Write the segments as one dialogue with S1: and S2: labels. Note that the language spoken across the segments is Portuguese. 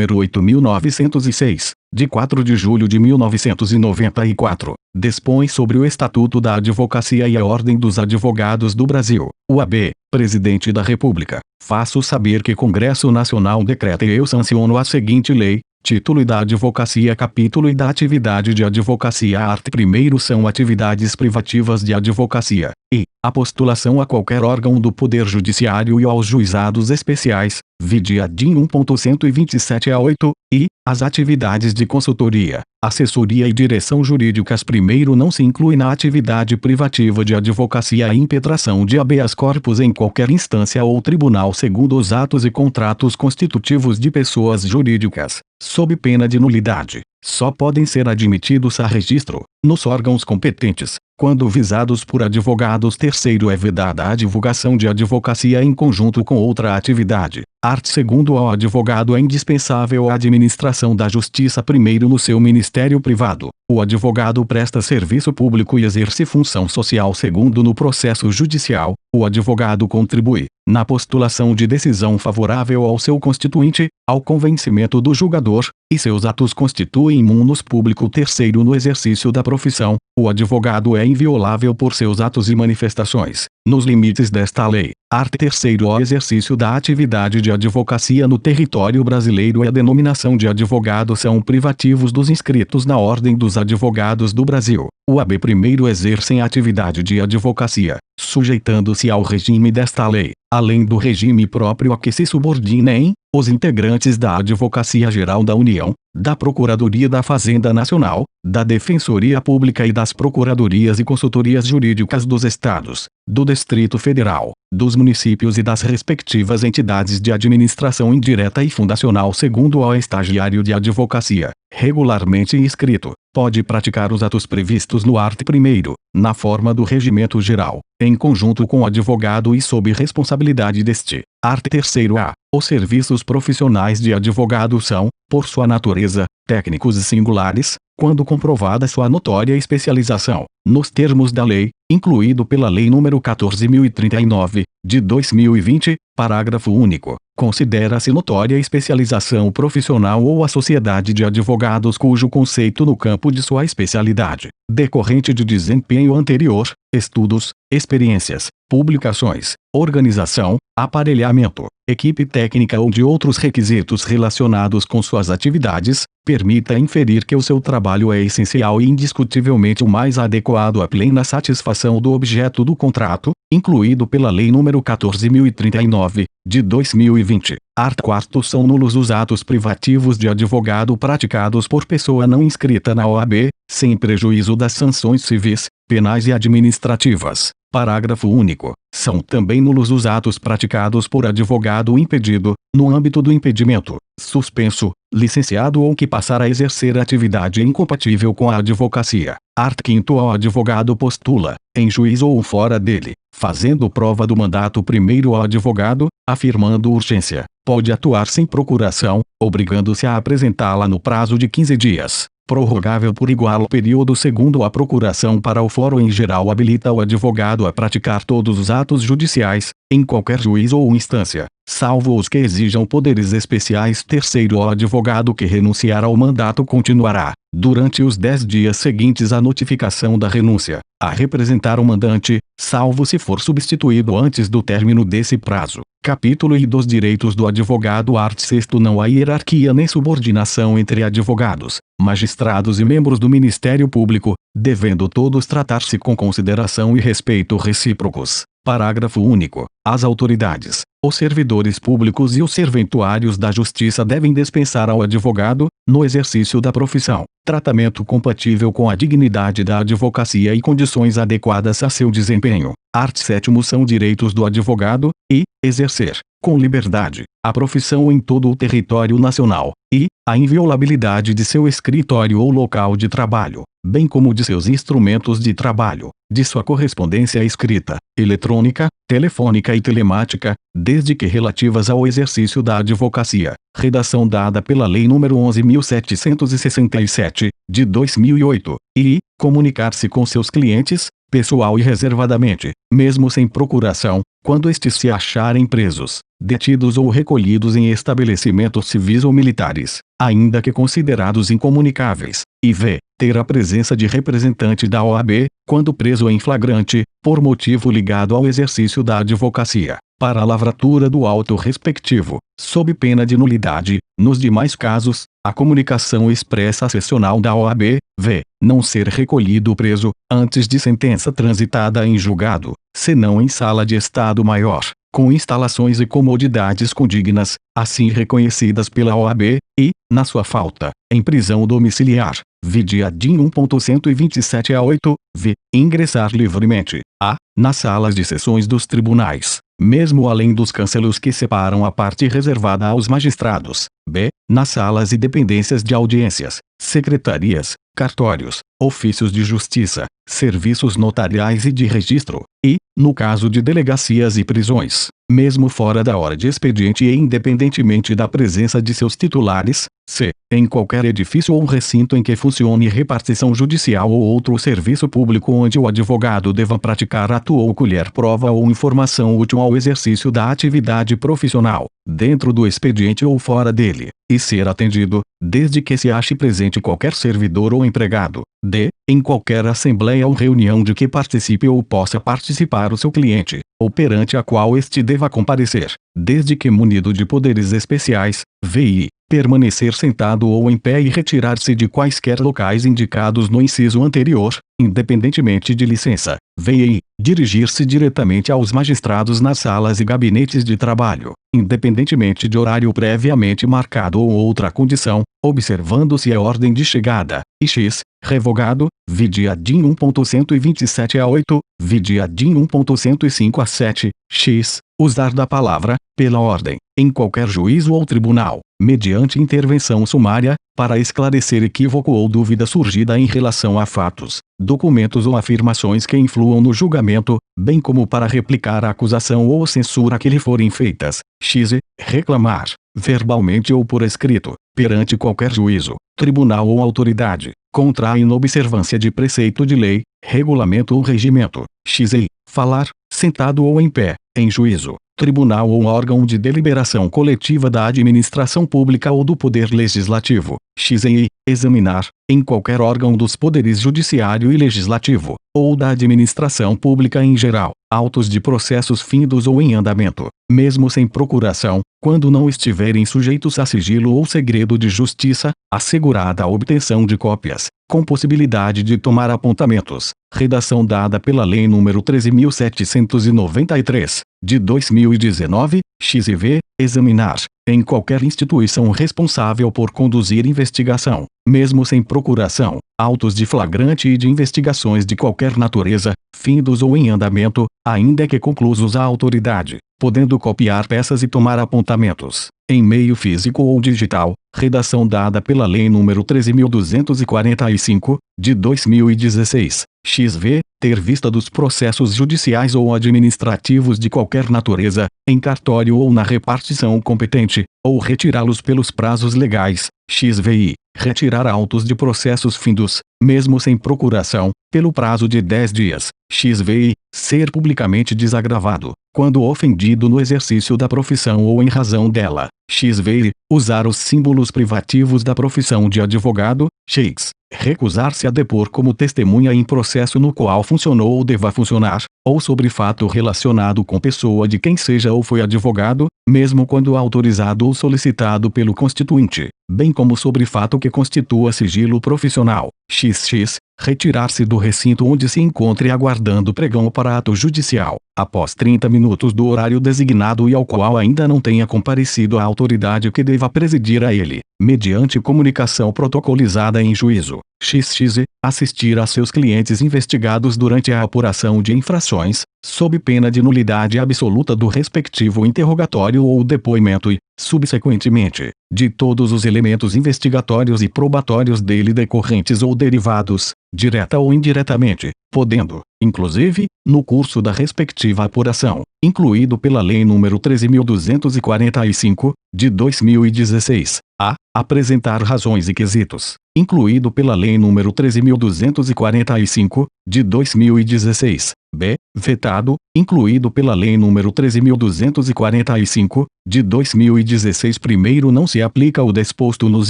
S1: número 8.906, de 4 de julho de 1994, dispõe sobre o Estatuto da Advocacia e a Ordem dos Advogados do Brasil. UAB, Presidente da República, faço saber que Congresso Nacional decreta e eu sanciono a seguinte lei. Título da Advocacia. Capítulo e da atividade de advocacia. Art. 1º são atividades privativas de advocacia, e a postulação a qualquer órgão do Poder Judiciário e aos juizados especiais, vide ADIM 1.127 a 8, e as atividades de consultoria, assessoria e direção jurídicas. Primeiro, não se inclui na atividade privativa de advocacia a impetração de habeas corpus em qualquer instância ou tribunal segundo os atos e contratos constitutivos de pessoas jurídicas, sob pena de nulidade. Só podem ser admitidos a registro, nos órgãos competentes, quando visados por advogados. Terceiro, é vedada a divulgação de advocacia em conjunto com outra atividade. Art. 2º, ao advogado é indispensável a administração da justiça. Primeiro, no seu ministério privado, o advogado presta serviço público e exerce função social. Segundo, no processo judicial, o advogado contribui, na postulação de decisão favorável ao seu constituinte, ao convencimento do julgador, e seus atos constituem munus público. Terceiro, no exercício da profissão, o advogado é inviolável por seus atos e manifestações, nos limites desta lei. Art. 3º, o exercício da atividade de advocacia no território brasileiro e a denominação de advogado são privativos dos inscritos na Ordem dos Advogados do Brasil. UAB. Primeiro, exercem a atividade de advocacia, sujeitando-se ao regime desta lei, além do regime próprio a que se subordinem, os integrantes da Advocacia Geral da União, da Procuradoria da Fazenda Nacional, da Defensoria Pública e das Procuradorias e Consultorias Jurídicas dos Estados, do Distrito Federal, dos municípios e das respectivas entidades de administração indireta e fundacional. Segundo, o estagiário de advocacia, regularmente inscrito, pode praticar os atos previstos no art. 1º, na forma do regimento geral, em conjunto com o advogado e sob responsabilidade deste. Art. 3º-A. Os serviços profissionais de advogado são, por sua natureza, técnicos e singulares, quando comprovada sua notória especialização, nos termos da lei, incluído pela Lei nº 14.039, de 2020, parágrafo único. Considera-se notória especialização profissional ou a sociedade de advogados cujo conceito no campo de sua especialidade, decorrente de desempenho anterior, estudos, experiências, publicações, organização, aparelhamento, equipe técnica ou de outros requisitos relacionados com suas atividades, permita inferir que o seu trabalho é essencial e indiscutivelmente o mais adequado à plena satisfação do objeto do contrato, incluído pela Lei nº 14.039, de 2020. Art. 4º, são nulos os atos privativos de advogado praticados por pessoa não inscrita na OAB, sem prejuízo das sanções civis, penais e administrativas. Parágrafo único. São também nulos os atos praticados por advogado impedido, no âmbito do impedimento, suspenso, licenciado ou que passar a exercer atividade incompatível com a advocacia. Art. 5º, ao advogado postula, em juízo ou fora dele, fazendo prova do mandato. Primeiro, ao advogado, afirmando urgência, pode atuar sem procuração, obrigando-se a apresentá-la no prazo de 15 dias. Prorrogável por igual período. Segundo, a procuração para o fórum em geral habilita o advogado a praticar todos os atos judiciais, em qualquer juízo ou instância, salvo os que exijam poderes especiais. Terceiro, o advogado que renunciar ao mandato continuará, durante os 10 dias seguintes à notificação da renúncia, a representar o mandante, salvo se for substituído antes do término desse prazo. Capítulo I dos direitos do advogado. Art. 6º, não há hierarquia nem subordinação entre advogados, magistrados e membros do Ministério Público, devendo todos tratar-se com consideração e respeito recíprocos. Parágrafo único. As autoridades, os servidores públicos e os serventuários da Justiça devem dispensar ao advogado, no exercício da profissão, tratamento compatível com a dignidade da advocacia e condições adequadas a seu desempenho. Art. 7º, são direitos do advogado, e, exercer, com liberdade, a profissão em todo o território nacional, e, a inviolabilidade de seu escritório ou local de trabalho, bem como de seus instrumentos de trabalho, de sua correspondência escrita, eletrônica, telefônica e telemática, desde que relativas ao exercício da advocacia. Redação dada pela Lei nº 11.767, de 2008, e, comunicar-se com seus clientes, pessoal e reservadamente, mesmo sem procuração, quando estes se acharem presos, detidos ou recolhidos em estabelecimentos civis ou militares, ainda que considerados incomunicáveis, e v. ter a presença de representante da OAB, quando preso em flagrante, por motivo ligado ao exercício da advocacia, para a lavratura do auto respectivo, sob pena de nulidade, nos demais casos, a comunicação expressa sessional da OAB, v. não ser recolhido o preso, antes de sentença transitada em julgado, senão em sala de Estado Maior, com instalações e comodidades condignas, assim reconhecidas pela OAB, e, na sua falta, em prisão domiciliar, vide ADIM 1.127 a 8, v. ingressar livremente, a. nas salas de sessões dos tribunais, mesmo além dos cancelos que separam a parte reservada aos magistrados, b. nas salas e dependências de audiências, secretarias, cartórios, ofícios de justiça, serviços notariais e de registro, e, no caso de delegacias e prisões, mesmo fora da hora de expediente e independentemente da presença de seus titulares, c. em qualquer edifício ou recinto em que funcione repartição judicial ou outro serviço público onde o advogado deva praticar ato ou colher prova ou informação útil ao exercício da atividade profissional, dentro do expediente ou fora dele, e ser atendido, desde que se ache presente qualquer servidor ou empregado, d. em qualquer assembleia ou reunião de que participe ou possa participar o seu cliente, ou perante a qual este deva comparecer, desde que munido de poderes especiais, vi. permanecer sentado ou em pé e retirar-se de quaisquer locais indicados no inciso anterior, independentemente de licença, vi. dirigir-se diretamente aos magistrados nas salas e gabinetes de trabalho, independentemente de horário previamente marcado ou outra condição, observando-se a ordem de chegada, e x. revogado, vide ADIM 1.127 a 8, vide ADIM 1.105 a 7, x. usar da palavra, pela ordem, em qualquer juízo ou tribunal, mediante intervenção sumária, para esclarecer equívoco ou dúvida surgida em relação a fatos, documentos ou afirmações que influam no julgamento, bem como para replicar a acusação ou censura que lhe forem feitas, x. reclamar, verbalmente ou por escrito, perante qualquer juízo, tribunal ou autoridade, contra a inobservância de preceito de lei, regulamento ou regimento, x. falar, sentado ou em pé, em juízo, tribunal ou órgão de deliberação coletiva da administração pública ou do poder legislativo, x. examinar, em qualquer órgão dos poderes judiciário e legislativo, ou da administração pública em geral, autos de processos findos ou em andamento, mesmo sem procuração, quando não estiverem sujeitos a sigilo ou segredo de justiça, assegurada a obtenção de cópias, com possibilidade de tomar apontamentos, redação dada pela Lei nº 13.793, de 2019, XV, examinar, em qualquer instituição responsável por conduzir investigação, mesmo sem procuração, autos de flagrante e de investigações de qualquer natureza, findos ou em andamento, ainda que conclusos à autoridade, podendo copiar peças e tomar apontamentos, em meio físico ou digital, redação dada pela Lei nº 13.245, de 2016, XV, ter vista dos processos judiciais ou administrativos de qualquer natureza, em cartório ou na repartição competente, ou retirá-los pelos prazos legais, XVI, retirar autos de processos findos, mesmo sem procuração, pelo prazo de 10 dias, XVI, ser publicamente desagravado, quando ofendido no exercício da profissão ou em razão dela, XVI, usar os símbolos privativos da profissão de advogado, x. recusar-se a depor como testemunha em processo no qual funcionou ou deva funcionar, ou sobre fato relacionado com pessoa de quem seja ou foi advogado, mesmo quando autorizado ou solicitado pelo constituinte, bem como sobre fato que constitua sigilo profissional, xx, retirar-se do recinto onde se encontre aguardando pregão para ato judicial, após 30 minutos do horário designado e ao qual ainda não tenha comparecido a autoridade que deva presidir a ele, mediante comunicação protocolizada em juízo, xx, assistir a seus clientes investigados durante a apuração de infrações, sob pena de nulidade absoluta do respectivo interrogatório ou depoimento e, subsequentemente, de todos os elementos investigatórios e probatórios dele decorrentes ou derivados, direta ou indiretamente, podendo, inclusive, no curso da respectiva apuração, incluído pela Lei nº 13.245, de 2016, a. apresentar razões e quesitos, incluído pela Lei nº 13.245, de 2016, b. vetado, incluído pela Lei nº 13.245, de 2016. Primeiro, não se aplica o disposto nos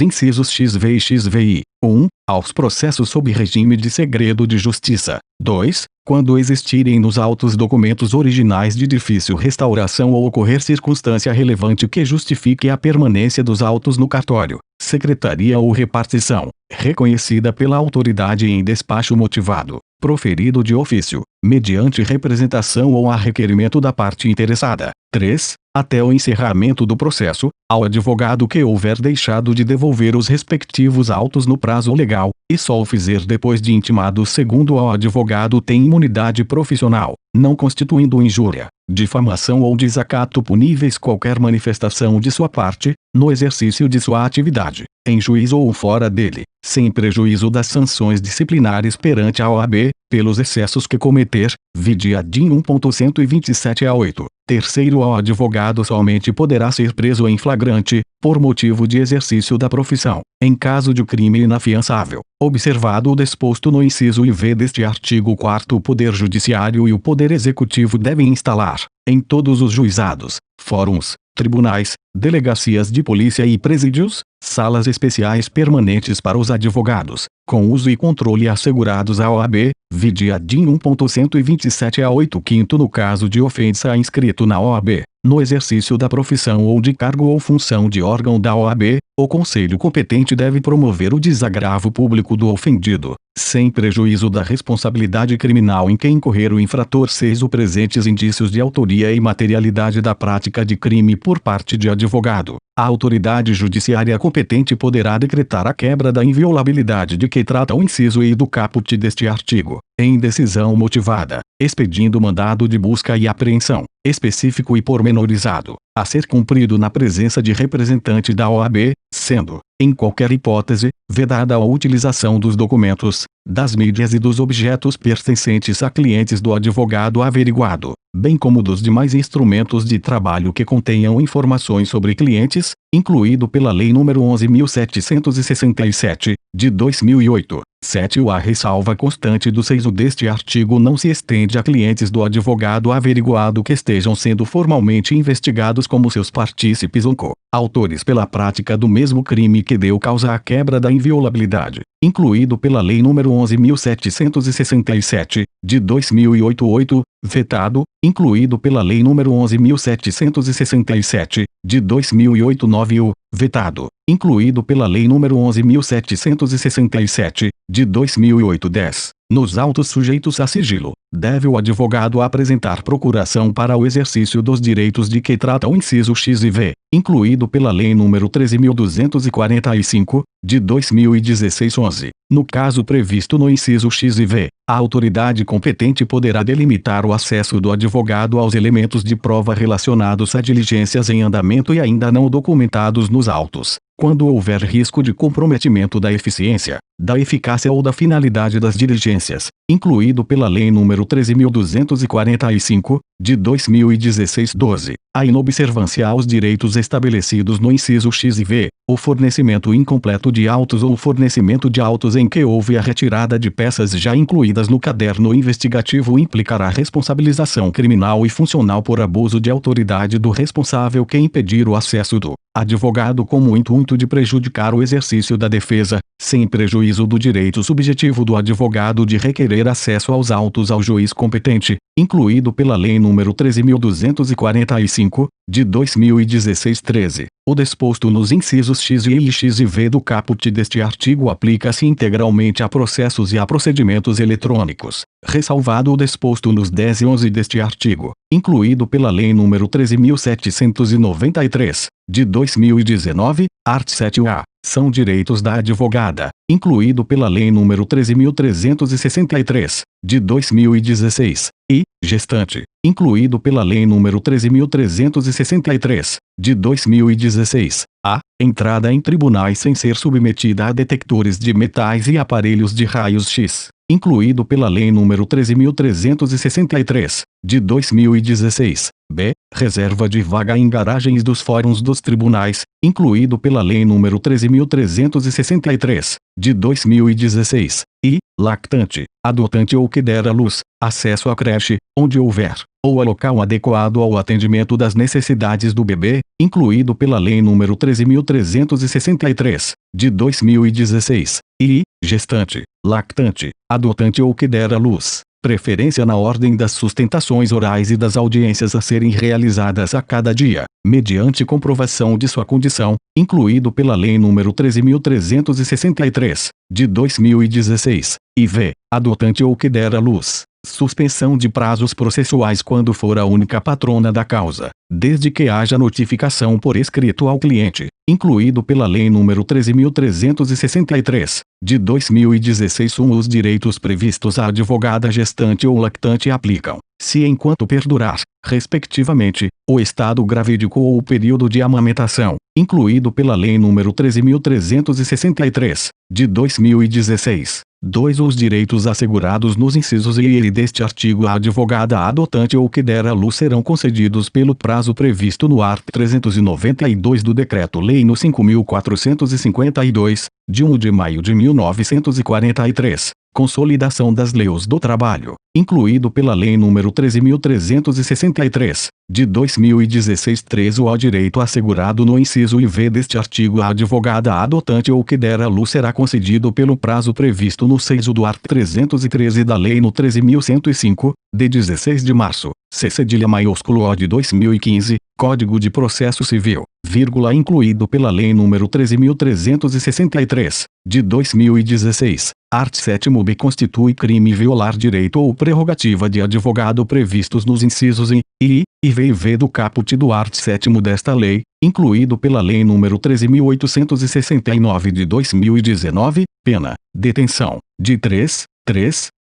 S1: incisos XV e XVI. 1. Aos processos sob regime de segredo de justiça. 2. Quando existirem nos autos documentos originais de difícil restauração ou ocorrer circunstância relevante que justifique a permanência dos autos no cartório, secretaria ou repartição, reconhecida pela autoridade em despacho motivado, proferido de ofício, mediante representação ou a requerimento da parte interessada. 3. Até o encerramento do processo, ao advogado que houver deixado de devolver os respectivos autos no prazo legal, e só o fizer depois de intimado, segundo ao advogado, tem imunidade profissional, não constituindo injúria, difamação ou desacato puníveis qualquer manifestação de sua parte, no exercício de sua atividade, em juízo ou fora dele, sem prejuízo das sanções disciplinares perante a OAB, pelos excessos que cometer, vide ADIM 1.127 a 8. Terceiro, o advogado somente poderá ser preso em flagrante, por motivo de exercício da profissão, em caso de crime inafiançável, observado o disposto no inciso IV deste artigo 4º. O Poder Judiciário e o Poder Executivo devem instalar, em todos os juizados, fóruns, tribunais, delegacias de polícia e presídios, salas especiais permanentes para os advogados, com uso e controle assegurados à OAB, vide ADIM 1.127 a 8. Quinto, no caso de ofensa inscrito na OAB, no exercício da profissão ou de cargo ou função de órgão da OAB, o conselho competente deve promover o desagravo público do ofendido, sem prejuízo da responsabilidade criminal em que incorrer o infrator. 6. O presentes indícios de autoria e materialidade da prática de crime por parte de advogado, a autoridade judiciária competente poderá decretar a quebra da inviolabilidade de que trata o inciso I do caput deste artigo, em decisão motivada, expedindo mandado de busca e apreensão, específico e pormenorizado, a ser cumprido na presença de representante da OAB, sendo, em qualquer hipótese, vedada a utilização dos documentos, das mídias e dos objetos pertencentes a clientes do advogado averiguado, bem como dos demais instrumentos de trabalho que contenham informações sobre clientes, incluído pela Lei nº 11.767, de 2008. 7. A ressalva constante do 6 deste artigo não se estende a clientes do advogado averiguado que estejam sendo formalmente investigados como seus partícipes ou co-autores pela prática do mesmo crime que deu causa à quebra da inviolabilidade, incluído pela Lei nº 11.767, de 2008. 8. Vetado, incluído pela Lei nº 11.767, de 2008. 9. O vetado, incluído pela Lei nº 11.767, de 2008. 10. Nos autos sujeitos a sigilo, deve o advogado apresentar procuração para o exercício dos direitos de que trata o inciso X e V, incluído pela Lei nº 13.245, de 2016. 11. No caso previsto no inciso X e V, a autoridade competente poderá delimitar o acesso do advogado aos elementos de prova relacionados a diligências em andamento e ainda não documentados nos autos, quando houver risco de comprometimento da eficiência, da eficácia ou da finalidade das diligências, incluído pela Lei nº 13.245, de 2016. 12. A inobservância aos direitos estabelecidos no inciso X e V, o fornecimento incompleto de autos ou o fornecimento de autos em que houve a retirada de peças já incluídas no caderno investigativo implicará responsabilização criminal e funcional por abuso de autoridade do responsável que impedir o acesso do advogado com o intuito de prejudicar o exercício da defesa, sem prejuízo do direito subjetivo do advogado de requerer acesso aos autos ao juiz competente, incluído pela Lei nº 13.245, de 2016. 13. O disposto nos incisos X e X e V do caput deste artigo aplica-se integralmente a processos e a procedimentos eletrônicos, ressalvado o disposto nos 10 e 11 deste artigo, incluído pela Lei nº 13.793, de 2019, art. 7a. São direitos da advogada, incluído pela Lei nº 13.363, de 2016, e gestante, incluído pela Lei nº 13.363, de 2016, a entrada em tribunais sem ser submetida a detectores de metais e aparelhos de raios X, incluído pela Lei nº 13.363, de 2016, b. Reserva de vaga em garagens dos fóruns dos tribunais, incluído pela Lei nº 13.363, de 2016, e, lactante, adotante ou que der à luz, acesso à creche, onde houver, ou a local adequado ao atendimento das necessidades do bebê, incluído pela Lei nº 13.363, de 2016, e, gestante, lactante, adotante ou que der à luz. Preferência na ordem das sustentações orais e das audiências a serem realizadas a cada dia, mediante comprovação de sua condição, incluído pela Lei nº 13.363, de 2016, e v. Adotante ou que der à luz. Suspensão de prazos processuais quando for a única patrona da causa, desde que haja notificação por escrito ao cliente, incluído pela Lei nº 13.363, de 2016. Os direitos previstos à advogada gestante ou lactante aplicam, se enquanto perdurar, respectivamente, o estado gravídico ou o período de amamentação, incluído pela Lei nº 13.363, de 2016. 2. Os direitos assegurados nos incisos I e L deste artigo à advogada adotante ou que der à luz serão concedidos pelo prazo previsto no art. 392 do Decreto-Lei no 5.452, de 1 de maio de 1943, Consolidação das Leis do Trabalho, incluído pela Lei nº 13.363, de 2016. 3. O direito assegurado no inciso IV deste artigo à advogada adotante ou que der à luz será concedido pelo prazo previsto no 6 do art. 313 da Lei no 13.105, de 16 de março, C cedilha maiúsculo O de 2015, Código de Processo Civil, vírgula, incluído pela Lei nº 13.363, de 2016. Art. 7º-B. Constitui crime violar direito ou prerrogativa de advogado previstos nos incisos I, I e V do caput do art. 7º desta lei, incluído pela Lei nº 13.869 de 2019, pena, detenção, de 3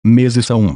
S1: meses a 1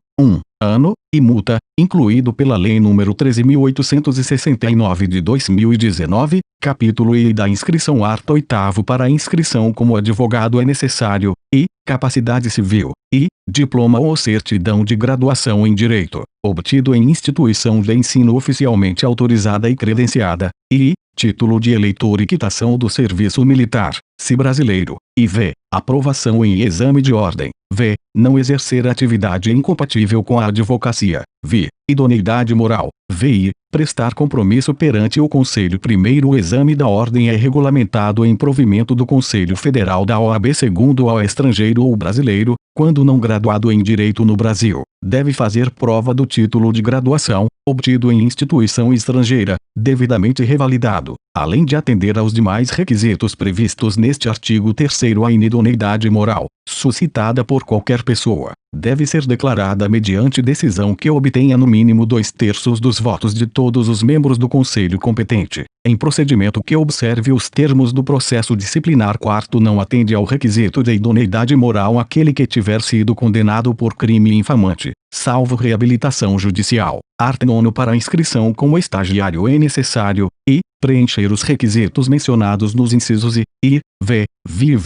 S1: ano, e multa, incluído pela Lei nº 13.869 de 2019, capítulo I da inscrição. Art. 8º. Para a inscrição como advogado é necessário, e, capacidade civil, e, diploma ou certidão de graduação em direito, obtido em instituição de ensino oficialmente autorizada e credenciada, e, título de eleitor e quitação do serviço militar, se brasileiro, e v. Aprovação em exame de ordem, v. Não exercer atividade incompatível com a advocacia, v. Idoneidade moral, vi. Prestar compromisso perante o Conselho. Primeiro, o exame da ordem é regulamentado em provimento do Conselho Federal da OAB. Segundo, ao estrangeiro ou brasileiro, quando não graduado em direito no Brasil, deve fazer prova do título de graduação, obtido em instituição estrangeira, devidamente revalidado, além de atender aos demais requisitos previstos neste artigo. Terceiro, a inidoneidade moral, suscitada por qualquer pessoa, deve ser declarada mediante decisão que obtenha no mínimo 2/3 dos votos de todos os membros do Conselho competente, em procedimento que observe os termos do processo disciplinar. Quarto, não atende ao requisito de idoneidade moral aquele que tiver sido condenado por crime infamante, salvo reabilitação judicial. Art. 9. Para a inscrição como estagiário é necessário, e, preencher os requisitos mencionados nos incisos I, V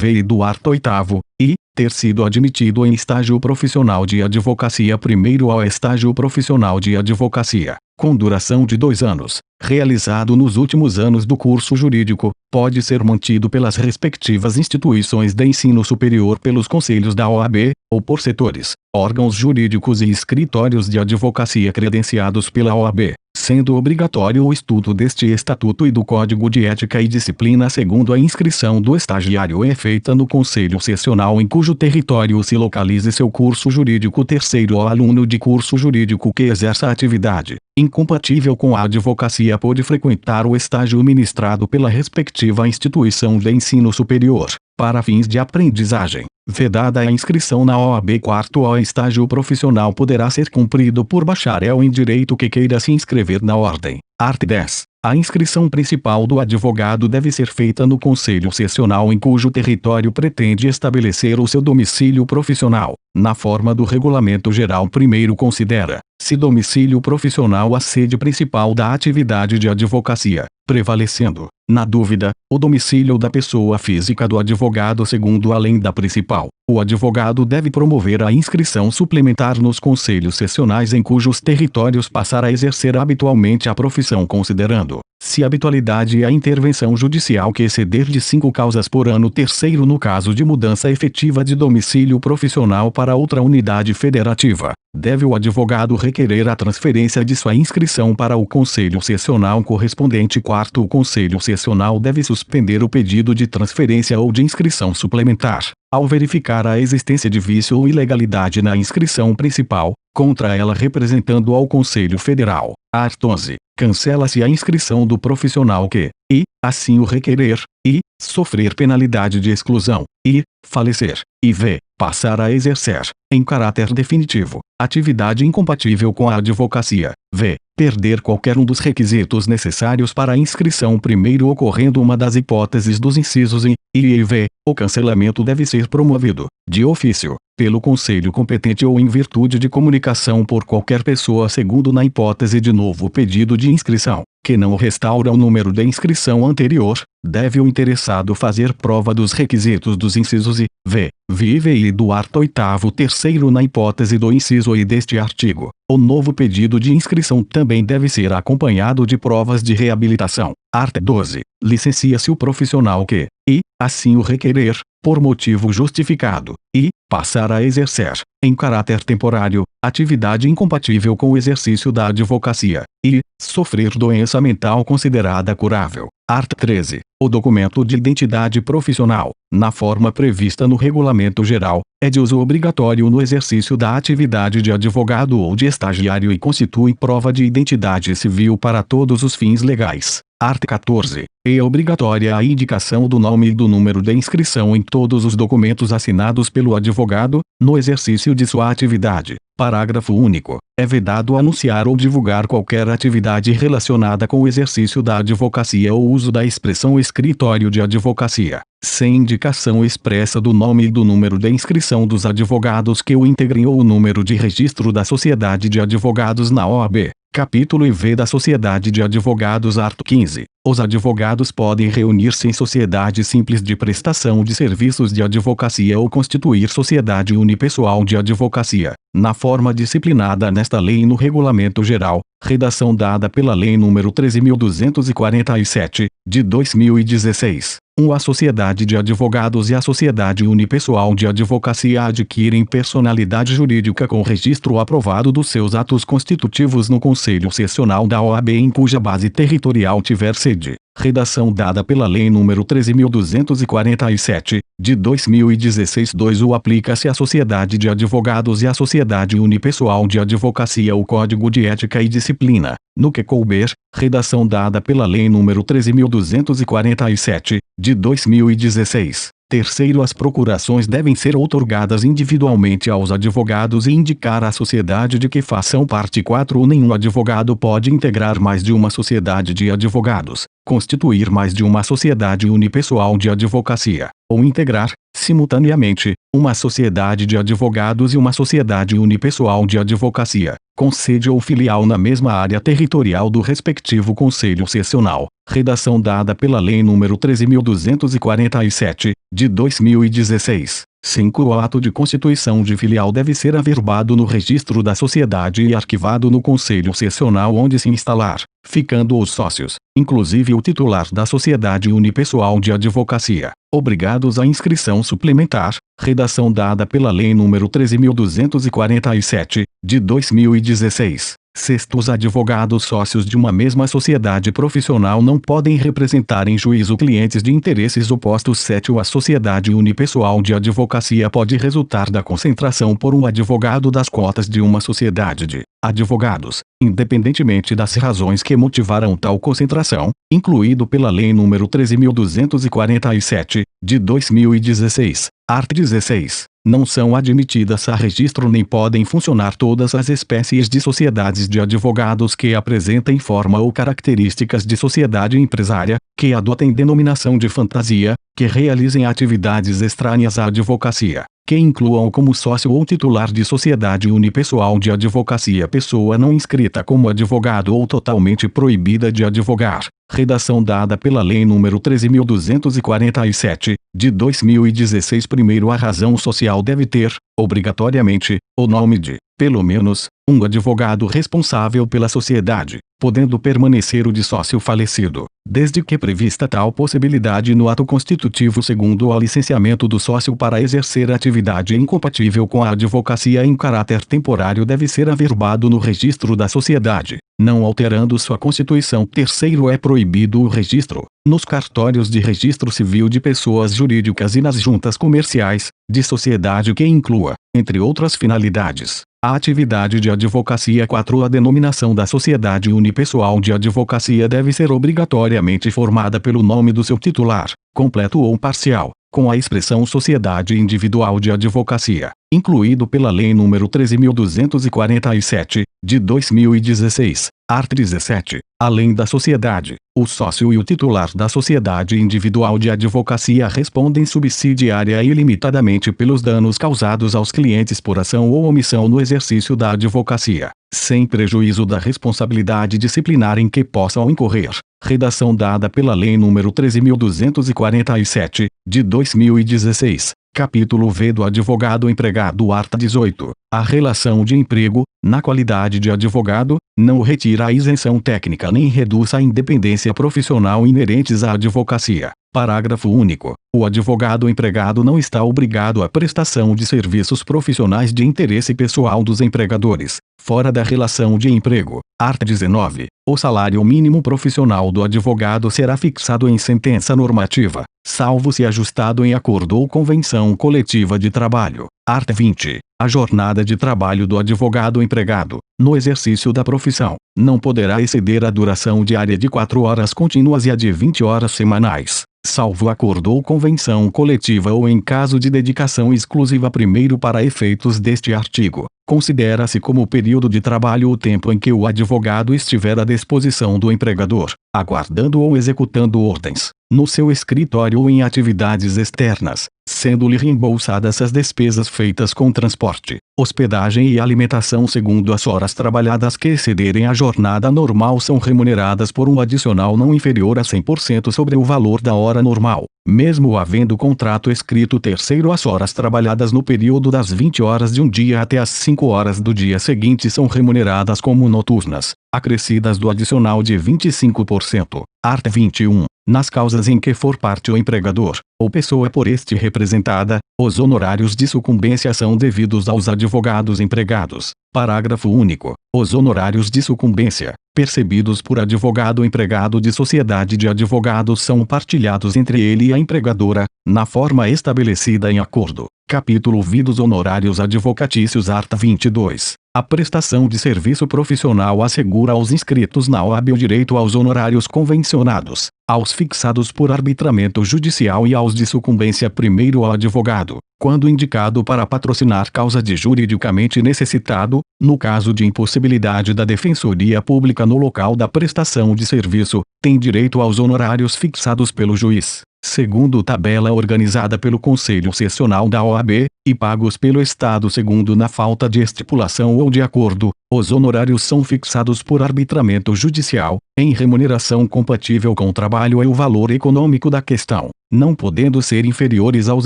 S1: e do art. 8º, e, ter sido admitido em estágio profissional de advocacia. Primeiro, ao estágio profissional de advocacia, com duração de 2 anos, realizado nos últimos anos do curso jurídico, pode ser mantido pelas respectivas instituições de ensino superior, pelos conselhos da OAB, ou por setores, órgãos jurídicos e escritórios de advocacia credenciados pela OAB, sendo obrigatório o estudo deste estatuto e do Código de Ética e Disciplina. Segundo, a inscrição do estagiário é feita no conselho sessional em cujo território se localize seu curso jurídico. Terceiro, o aluno de curso jurídico que exerça atividade incompatível com a advocacia pode frequentar o estágio ministrado pela respectiva instituição de ensino superior, para fins de aprendizagem, vedada a inscrição na OAB. Quarto, o estágio profissional poderá ser cumprido por bacharel em direito que queira se inscrever na ordem. Art. 10. A inscrição principal do advogado deve ser feita no conselho sessional em cujo território pretende estabelecer o seu domicílio profissional, na forma do regulamento geral. Primeiro, considera se domicílio profissional a sede principal da atividade de advocacia, prevalecendo, na dúvida, o domicílio da pessoa física do advogado. Segundo, além da principal, o advogado deve promover a inscrição suplementar nos conselhos sessionais em cujos territórios passar a exercer habitualmente a profissão, considerando, se a habitualidade e a intervenção judicial que exceder de 5 causas por ano. Terceiro, no caso de mudança efetiva de domicílio profissional para outra unidade federativa, deve o advogado requerer a transferência de sua inscrição para o conselho sessional correspondente. Quarto, o conselho sessional deve suspender o pedido de transferência ou de inscrição suplementar, ao verificar a existência de vício ou ilegalidade na inscrição principal, contra ela representando ao Conselho Federal. Art. 11. Cancela-se a inscrição do profissional que, e, assim o requerer, e, sofrer penalidade de exclusão, e, falecer, e v. passar a exercer, em caráter definitivo, atividade incompatível com a advocacia, v. perder qualquer um dos requisitos necessários para a inscrição, primeiro ocorrendo uma das hipóteses dos incisos I e v. o cancelamento deve ser promovido, de ofício, pelo conselho competente ou em virtude de comunicação por qualquer pessoa, segundo na hipótese de novo pedido de inscrição, que não restaura o número de inscrição anterior, deve o interessado fazer prova dos requisitos dos incisos I, v. vive e do art. 8º terceiro na hipótese do inciso I deste artigo. O novo pedido de inscrição também deve ser acompanhado de provas de reabilitação. Art. 12. Licencia-se o profissional que, e, assim o requerer, por motivo justificado, e, passar a exercer, em caráter temporário, atividade incompatível com o exercício da advocacia, e, sofrer doença mental considerada curável. Art. 13. O documento de identidade profissional, na forma prevista no Regulamento Geral, é de uso obrigatório no exercício da atividade de advogado ou de estagiário e constitui prova de identidade civil para todos os fins legais. Art. 14. É obrigatória a indicação do nome e do número de inscrição em todos os documentos assinados pelo advogado, no exercício de sua atividade. Parágrafo único. É vedado anunciar ou divulgar qualquer atividade relacionada com o exercício da advocacia ou uso da expressão escritório de advocacia, sem indicação expressa do nome e do número de inscrição dos advogados que o integrem ou o número de registro da Sociedade de Advogados na OAB. Capítulo IV da Sociedade de Advogados. Art. 15. Os advogados podem reunir-se em sociedade simples de prestação de serviços de advocacia ou constituir sociedade unipessoal de advocacia, na forma disciplinada nesta lei e no Regulamento Geral, redação dada pela Lei nº 13.247, de 2016. A sociedade de advogados e a sociedade unipessoal de advocacia adquirem personalidade jurídica com registro aprovado dos seus atos constitutivos no Conselho Sessional da OAB em cuja base territorial tiver sede. Redação dada pela Lei nº 13.247, de 2016. 2. O aplica-se à sociedade de advogados e à sociedade unipessoal de advocacia o Código de Ética e Disciplina, no que couber, redação dada pela Lei nº 13.247, de 2016. Terceiro, as procurações devem ser outorgadas individualmente aos advogados e indicar à sociedade de que façam parte. 4. Nenhum advogado pode integrar mais de uma sociedade de advogados, constituir mais de uma sociedade unipessoal de advocacia, ou integrar, simultaneamente, uma sociedade de advogados e uma sociedade unipessoal de advocacia, com sede ou filial na mesma área territorial do respectivo Conselho Sessional. Redação dada pela Lei nº 13.247, de 2016. 5. O ato de constituição de filial deve ser averbado no registro da sociedade e arquivado no Conselho Sessional onde se instalar, ficando os sócios, inclusive o titular da sociedade unipessoal de advocacia, obrigados à inscrição suplementar. Redação dada pela Lei nº 13.247, de 2016. 6. Os advogados sócios de uma mesma sociedade profissional não podem representar em juízo clientes de interesses opostos. 7. A sociedade unipessoal de advocacia pode resultar da concentração por um advogado das cotas de uma sociedade de advogados, independentemente das razões que motivaram tal concentração, incluído pela Lei nº 13.247, de 2016. Art. 16. Não são admitidas a registro nem podem funcionar todas as espécies de sociedades de advogados que apresentem forma ou características de sociedade empresária, que adotem denominação de fantasia, que realizem atividades estranhas à advocacia, que incluam como sócio ou titular de sociedade unipessoal de advocacia pessoa não inscrita como advogado ou totalmente proibida de advogar. Redação dada pela Lei nº 13.247, de 2016. primeiro, a razão social deve ter, obrigatoriamente, o nome de, pelo menos, um advogado responsável pela sociedade, podendo permanecer o de sócio falecido, desde que prevista tal possibilidade no ato constitutivo, segundo o licenciamento do sócio para exercer atividade incompatível com a advocacia em caráter temporário deve ser averbado no registro da sociedade, não alterando sua constituição. Terceiro, é proibido o registro, nos cartórios de registro civil de pessoas jurídicas e nas juntas comerciais, de sociedade que inclua, entre outras finalidades, a atividade de advocacia. 4. A denominação da sociedade unipessoal de advocacia deve ser obrigatoriamente formada pelo nome do seu titular, completo ou parcial, com a expressão Sociedade Individual de Advocacia, incluído pela Lei nº 13.247, de 2016, art. 17. Além da sociedade, o sócio e o titular da sociedade individual de advocacia respondem subsidiária e ilimitadamente pelos danos causados aos clientes por ação ou omissão no exercício da advocacia, sem prejuízo da responsabilidade disciplinar em que possam incorrer. Redação dada pela Lei nº 13.247, de 2016. Capítulo V do advogado empregado. Art. 18. A relação de emprego, na qualidade de advogado, não retira a isenção técnica nem reduz a independência profissional inerentes à advocacia. Parágrafo único. O advogado empregado não está obrigado à prestação de serviços profissionais de interesse pessoal dos empregadores, fora da relação de emprego. Art. 19. O salário mínimo profissional do advogado será fixado em sentença normativa, salvo se ajustado em acordo ou convenção coletiva de trabalho. Art. 20. A jornada de trabalho do advogado empregado, no exercício da profissão, não poderá exceder a duração diária de 4 horas contínuas e a de 20 horas semanais, salvo acordo ou convenção coletiva ou em caso de dedicação exclusiva. Primeiro, para efeitos deste artigo, considera-se como período de trabalho o tempo em que o advogado estiver à disposição do empregador, aguardando ou executando ordens, no seu escritório ou em atividades externas, sendo-lhe reembolsadas as despesas feitas com transporte, hospedagem e alimentação. Segundo, as horas trabalhadas que excederem a jornada normal são remuneradas por um adicional não inferior a 100% sobre o valor da hora normal, mesmo havendo contrato escrito. Terceiro, as horas trabalhadas no período das 20 horas de um dia até as 5 horas do dia seguinte são remuneradas como noturnas, acrescidas do adicional de 25%. Art. 21. Nas causas em que for parte o empregador, ou pessoa por este representada, os honorários de sucumbência são devidos aos advogados empregados. Parágrafo único. Os honorários de sucumbência, percebidos por advogado empregado de sociedade de advogados, são partilhados entre ele e a empregadora, na forma estabelecida em acordo. Capítulo V dos honorários advocatícios. Art. 22. A prestação de serviço profissional assegura aos inscritos na OAB o direito aos honorários convencionados, aos fixados por arbitramento judicial e aos de sucumbência. Primeiro, ao advogado, quando indicado para patrocinar causa de juridicamente necessitado, no caso de impossibilidade da defensoria pública no local da prestação de serviço, tem direito aos honorários fixados pelo juiz, segundo tabela organizada pelo Conselho Sessional da OAB, e pagos pelo Estado segundo na falta de estipulação ou de acordo. Os honorários são fixados por arbitramento judicial, em remuneração compatível com o trabalho e o valor econômico da questão, não podendo ser inferiores aos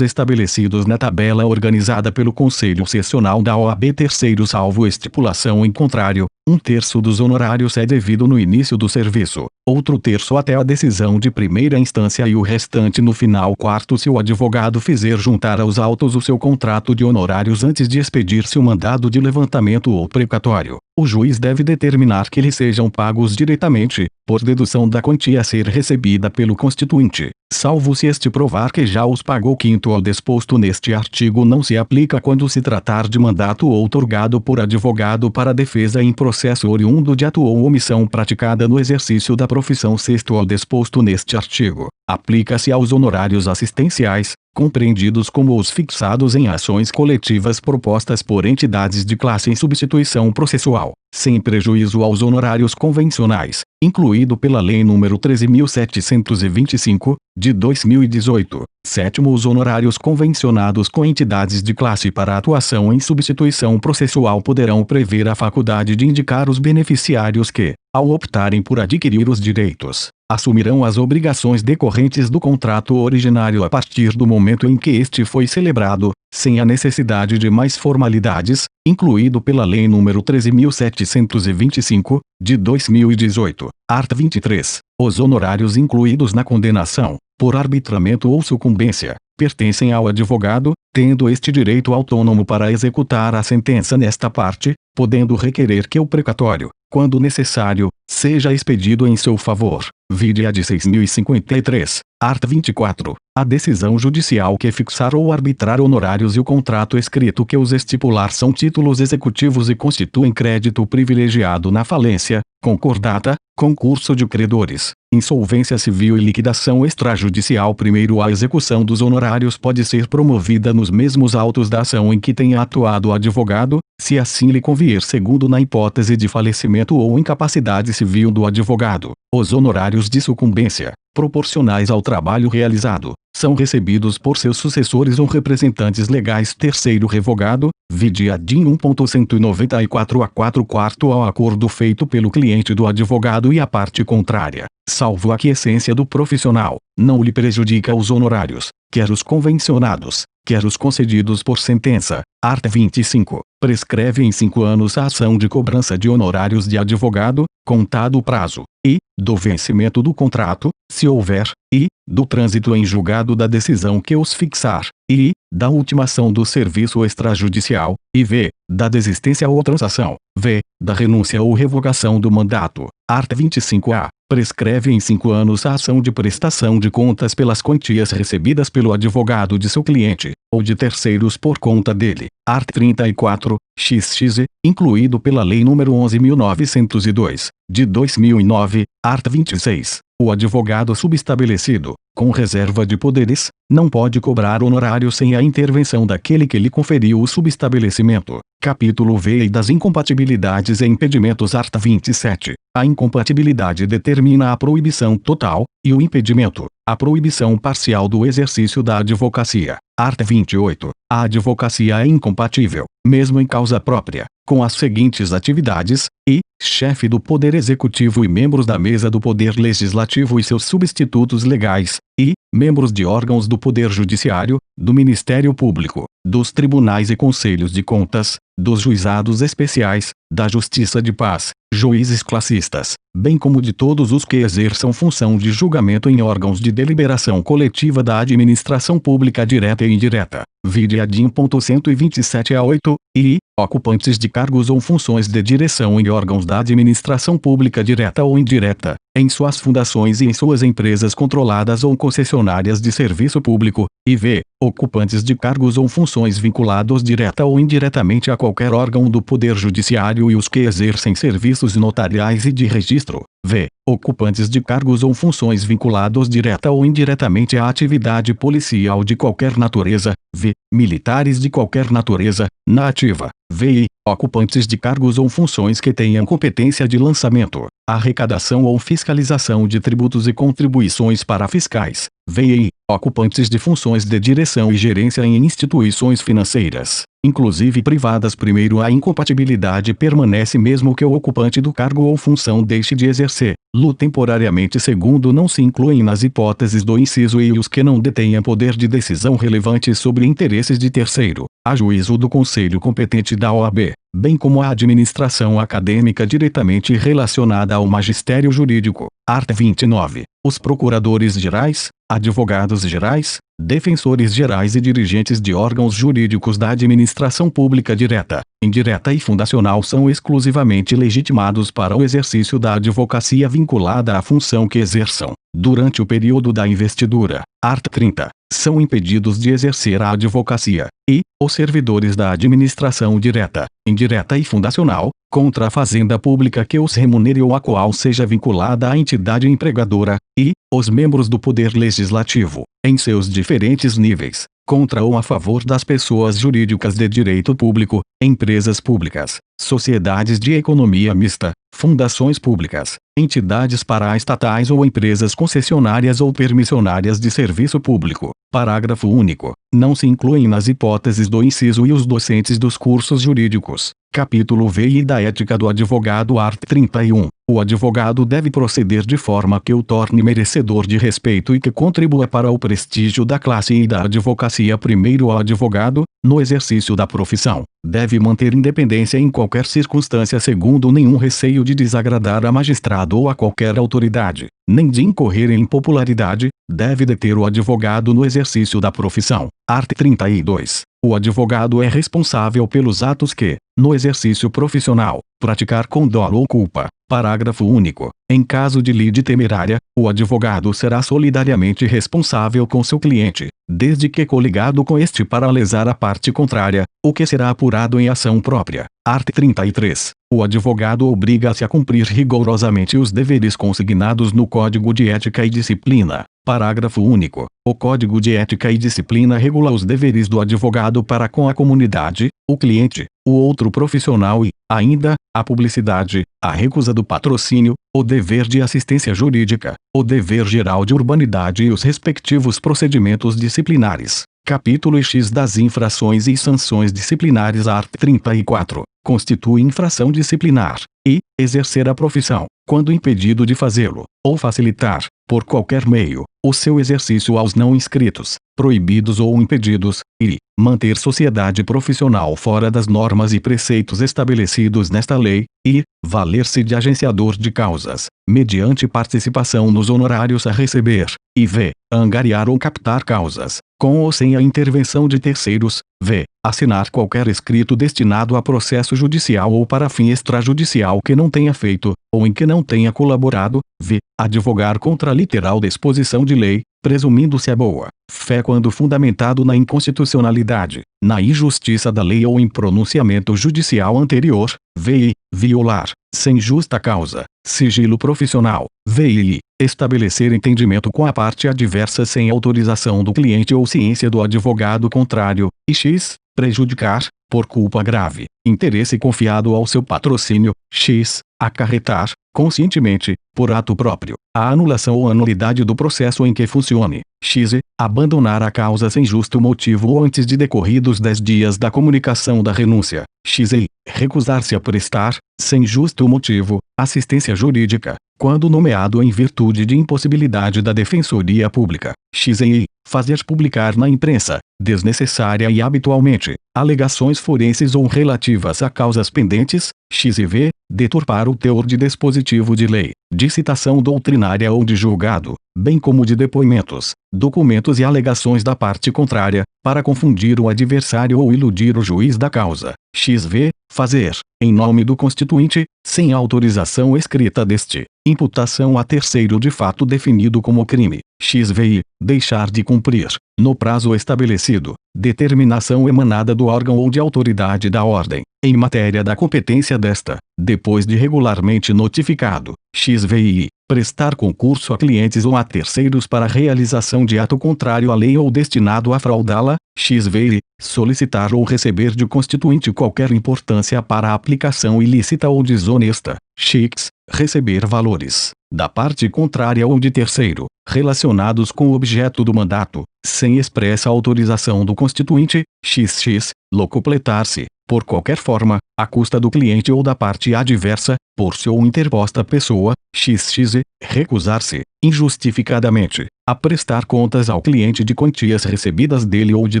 S1: estabelecidos na tabela organizada pelo Conselho Sessional da OAB. Terceiro, salvo estipulação em contrário, 1/3 dos honorários é devido no início do serviço, outro terço até a decisão de primeira instância e o restante no final. Quarto, se o advogado fizer juntar aos autos o seu contrato de honorários antes de expedir-se o mandado de levantamento ou precatório, o juiz deve determinar que lhe sejam pagos diretamente, por dedução da quantia a ser recebida pelo constituinte, salvo se este provar que já os pagou. Quinto, ao disposto neste artigo não se aplica quando se tratar de mandato outorgado por advogado para defesa em processo oriundo de ato ou omissão praticada no exercício da profissão. Sexto, ao disposto neste artigo, aplica-se aos honorários assistenciais, compreendidos como os fixados em ações coletivas propostas por entidades de classe em substituição processual, sem prejuízo aos honorários convencionais, incluído pela Lei nº 13.725, de 2018. Sétimo, os honorários convencionados com entidades de classe para atuação em substituição processual poderão prever a faculdade de indicar os beneficiários que, ao optarem por adquirir os direitos, assumirão as obrigações decorrentes do contrato originário a partir do momento em que este foi celebrado, sem a necessidade de mais formalidades, incluído pela Lei nº 13.725, de 2018. Art. 23. Os honorários incluídos na condenação, por arbitramento ou sucumbência, pertencem ao advogado, tendo este direito autônomo para executar a sentença nesta parte, podendo requerer que o precatório, quando necessário, seja expedido em seu favor. Vide a de 6.053. Art. 24. A decisão judicial que fixar ou arbitrar honorários e o contrato escrito que os estipular são títulos executivos e constituem crédito privilegiado na falência, concordata, concurso de credores, insolvência civil e liquidação extrajudicial. Primeiro, a execução dos honorários pode ser promovida nos mesmos autos da ação em que tenha atuado o advogado, se assim lhe convier. Segundo, na hipótese de falecimento ou incapacidade civil do advogado, os honorários de sucumbência, proporcionais ao trabalho realizado, são recebidos por seus sucessores ou representantes legais. Terceiro, revogado, vide a DIN 1.194 a 4 quarto ao acordo feito pelo cliente do advogado e a parte contrária, salvo a aquiescência do profissional, não lhe prejudica os honorários, quer os convencionados, quer os concedidos por sentença. Art. 25. Prescreve em 5 anos a ação de cobrança de honorários de advogado, contado o prazo, e, do vencimento do contrato, se houver, e, do trânsito em julgado da decisão que os fixar, e, da ultimação do serviço extrajudicial, e v, da desistência ou transação, v, da renúncia ou revogação do mandato. Art. 25-A. Prescreve em 5 anos a ação de prestação de contas pelas quantias recebidas pelo advogado de seu cliente, ou de terceiros por conta dele. Art. 34, xx, incluído pela Lei nº 11.902, de 2009. Art. 26. O advogado subestabelecido, com reserva de poderes, não pode cobrar honorário sem a intervenção daquele que lhe conferiu o subestabelecimento. Capítulo V das incompatibilidades e impedimentos. Art. 27. A incompatibilidade determina a proibição total, e o impedimento, a proibição parcial do exercício da advocacia. Art. 28. A advocacia é incompatível, mesmo em causa própria, com as seguintes atividades, e, chefe do Poder Executivo e membros da Mesa do Poder Legislativo e seus substitutos legais, e, membros de órgãos do Poder Judiciário, do Ministério Público, dos tribunais e conselhos de contas, dos juizados especiais, da Justiça de Paz, juízes classistas, bem como de todos os que exerçam função de julgamento em órgãos de deliberação coletiva da administração pública direta e indireta. Vide a DIN. 127 a 8, e, ocupantes de cargos ou funções de direção em órgãos da administração pública direta ou indireta, em suas fundações e em suas empresas controladas ou concessionárias de serviço público, e v. ocupantes de cargos ou funções vinculados direta ou indiretamente a qualquer órgão do Poder Judiciário e os que exercem serviços notariais e de registro, v. ocupantes de cargos ou funções vinculados direta ou indiretamente à atividade policial de qualquer natureza, v. militares de qualquer natureza, na ativa, v. ocupantes de cargos ou funções que tenham competência de lançamento, arrecadação ou fiscalização de tributos e contribuições para fiscais, v. ocupantes de funções de direção e gerência em instituições financeiras, inclusive privadas. Primeiro, a incompatibilidade permanece mesmo que o ocupante do cargo ou função deixe de exercer-lo temporariamente. Segundo, não se incluem nas hipóteses do inciso e os que não detenham poder de decisão relevante sobre interesses de terceiro, a juízo do conselho competente da OAB, bem como a administração acadêmica diretamente relacionada ao magistério jurídico. Art. 29. Os procuradores gerais, advogados gerais, defensores gerais e dirigentes de órgãos jurídicos da administração pública direta, indireta e fundacional são exclusivamente legitimados para o exercício da advocacia vinculada à função que exerçam, durante o período da investidura. Art. 30. São impedidos de exercer a advocacia, e, os servidores da administração direta, indireta e fundacional, contra a fazenda pública que os remunere ou a qual seja vinculada a entidade empregadora, e, os membros do Poder Legislativo, em seus diferentes níveis, contra ou a favor das pessoas jurídicas de direito público, empresas públicas, sociedades de economia mista, fundações públicas, entidades paraestatais ou empresas concessionárias ou permissionárias de serviço público. Parágrafo único. Não se incluem nas hipóteses do inciso e os docentes dos cursos jurídicos. Capítulo VI da Ética do Advogado. Art. 31. O advogado deve proceder de forma que o torne merecedor de respeito e que contribua para o prestígio da classe e da advocacia. Primeiro, o advogado, no exercício da profissão, deve manter independência em qualquer circunstância segundo nenhum receio de desagradar a magistrado ou a qualquer autoridade, nem de incorrer em impopularidade. Deve deter o advogado no exercício da profissão. Art. 32. O advogado é responsável pelos atos que, no exercício profissional, praticar com dolo ou culpa. Parágrafo único. Em caso de lide temerária, o advogado será solidariamente responsável com seu cliente, desde que coligado com este para lesar a parte contrária, o que será apurado em ação própria. Art. 33. O advogado obriga-se a cumprir rigorosamente os deveres consignados no Código de Ética e Disciplina. Parágrafo único. O Código de Ética e Disciplina regula os deveres do advogado para com a comunidade, o cliente, o outro profissional e, ainda, a publicidade, a recusa do patrocínio, o dever de assistência jurídica, o dever geral de urbanidade e os respectivos procedimentos disciplinares. Capítulo X das infrações e sanções disciplinares. Art. 34. Constitui infração disciplinar, e, exercer a profissão, quando impedido de fazê-lo, ou facilitar, por qualquer meio, o seu exercício aos não inscritos, proibidos ou impedidos, e, manter sociedade profissional fora das normas e preceitos estabelecidos nesta lei, e, valer-se de agenciador de causas, mediante participação nos honorários a receber, e v. angariar ou captar causas, com ou sem a intervenção de terceiros, v. assinar qualquer escrito destinado a processo judicial ou para fim extrajudicial que não tenha feito, ou em que não tenha colaborado, v. advogar contra a literal disposição de lei, presumindo-se a boa fé quando fundamentado na inconstitucionalidade, na injustiça da lei ou em pronunciamento judicial anterior, v. violar, sem justa causa, sigilo profissional, v. estabelecer entendimento com a parte adversa sem autorização do cliente ou ciência do advogado contrário, e x. prejudicar, por culpa grave, interesse confiado ao seu patrocínio, x. acarretar, conscientemente, por ato próprio, a anulação ou anulidade do processo em que funcione, x. abandonar a causa sem justo motivo ou antes de decorridos 10 dias da comunicação da renúncia, x. recusar-se a prestar, sem justo motivo, assistência jurídica, quando nomeado em virtude de impossibilidade da Defensoria Pública, x. fazer publicar na imprensa, desnecessária e habitualmente, alegações forenses ou relativas a causas pendentes, x. e v. deturpar o teor de dispositivo de lei, de citação doutrinária ou de julgado, bem como de depoimentos, documentos e alegações da parte contrária, para confundir o adversário ou iludir o juiz da causa, x. v. fazer, em nome do constituinte, sem autorização escrita deste, imputação a terceiro de fato definido como crime, x. v. deixar de cumprir, no prazo estabelecido, determinação emanada do órgão ou de autoridade da ordem, em matéria da competência desta, depois de regularmente notificado, x. v. prestar concurso a clientes ou a terceiros para realização de ato contrário à lei ou destinado a fraudá-la, x. v. solicitar ou receber de constituinte qualquer importância para a aplicação ilícita ou desonesta, x. receber valores, da parte contrária ou de terceiro, relacionados com o objeto do mandato, sem expressa autorização do constituinte, xx. locupletar-se, por qualquer forma, à custa do cliente ou da parte adversa, por sua ou interposta pessoa, xx. recusar-se, injustificadamente, a prestar contas ao cliente de quantias recebidas dele ou de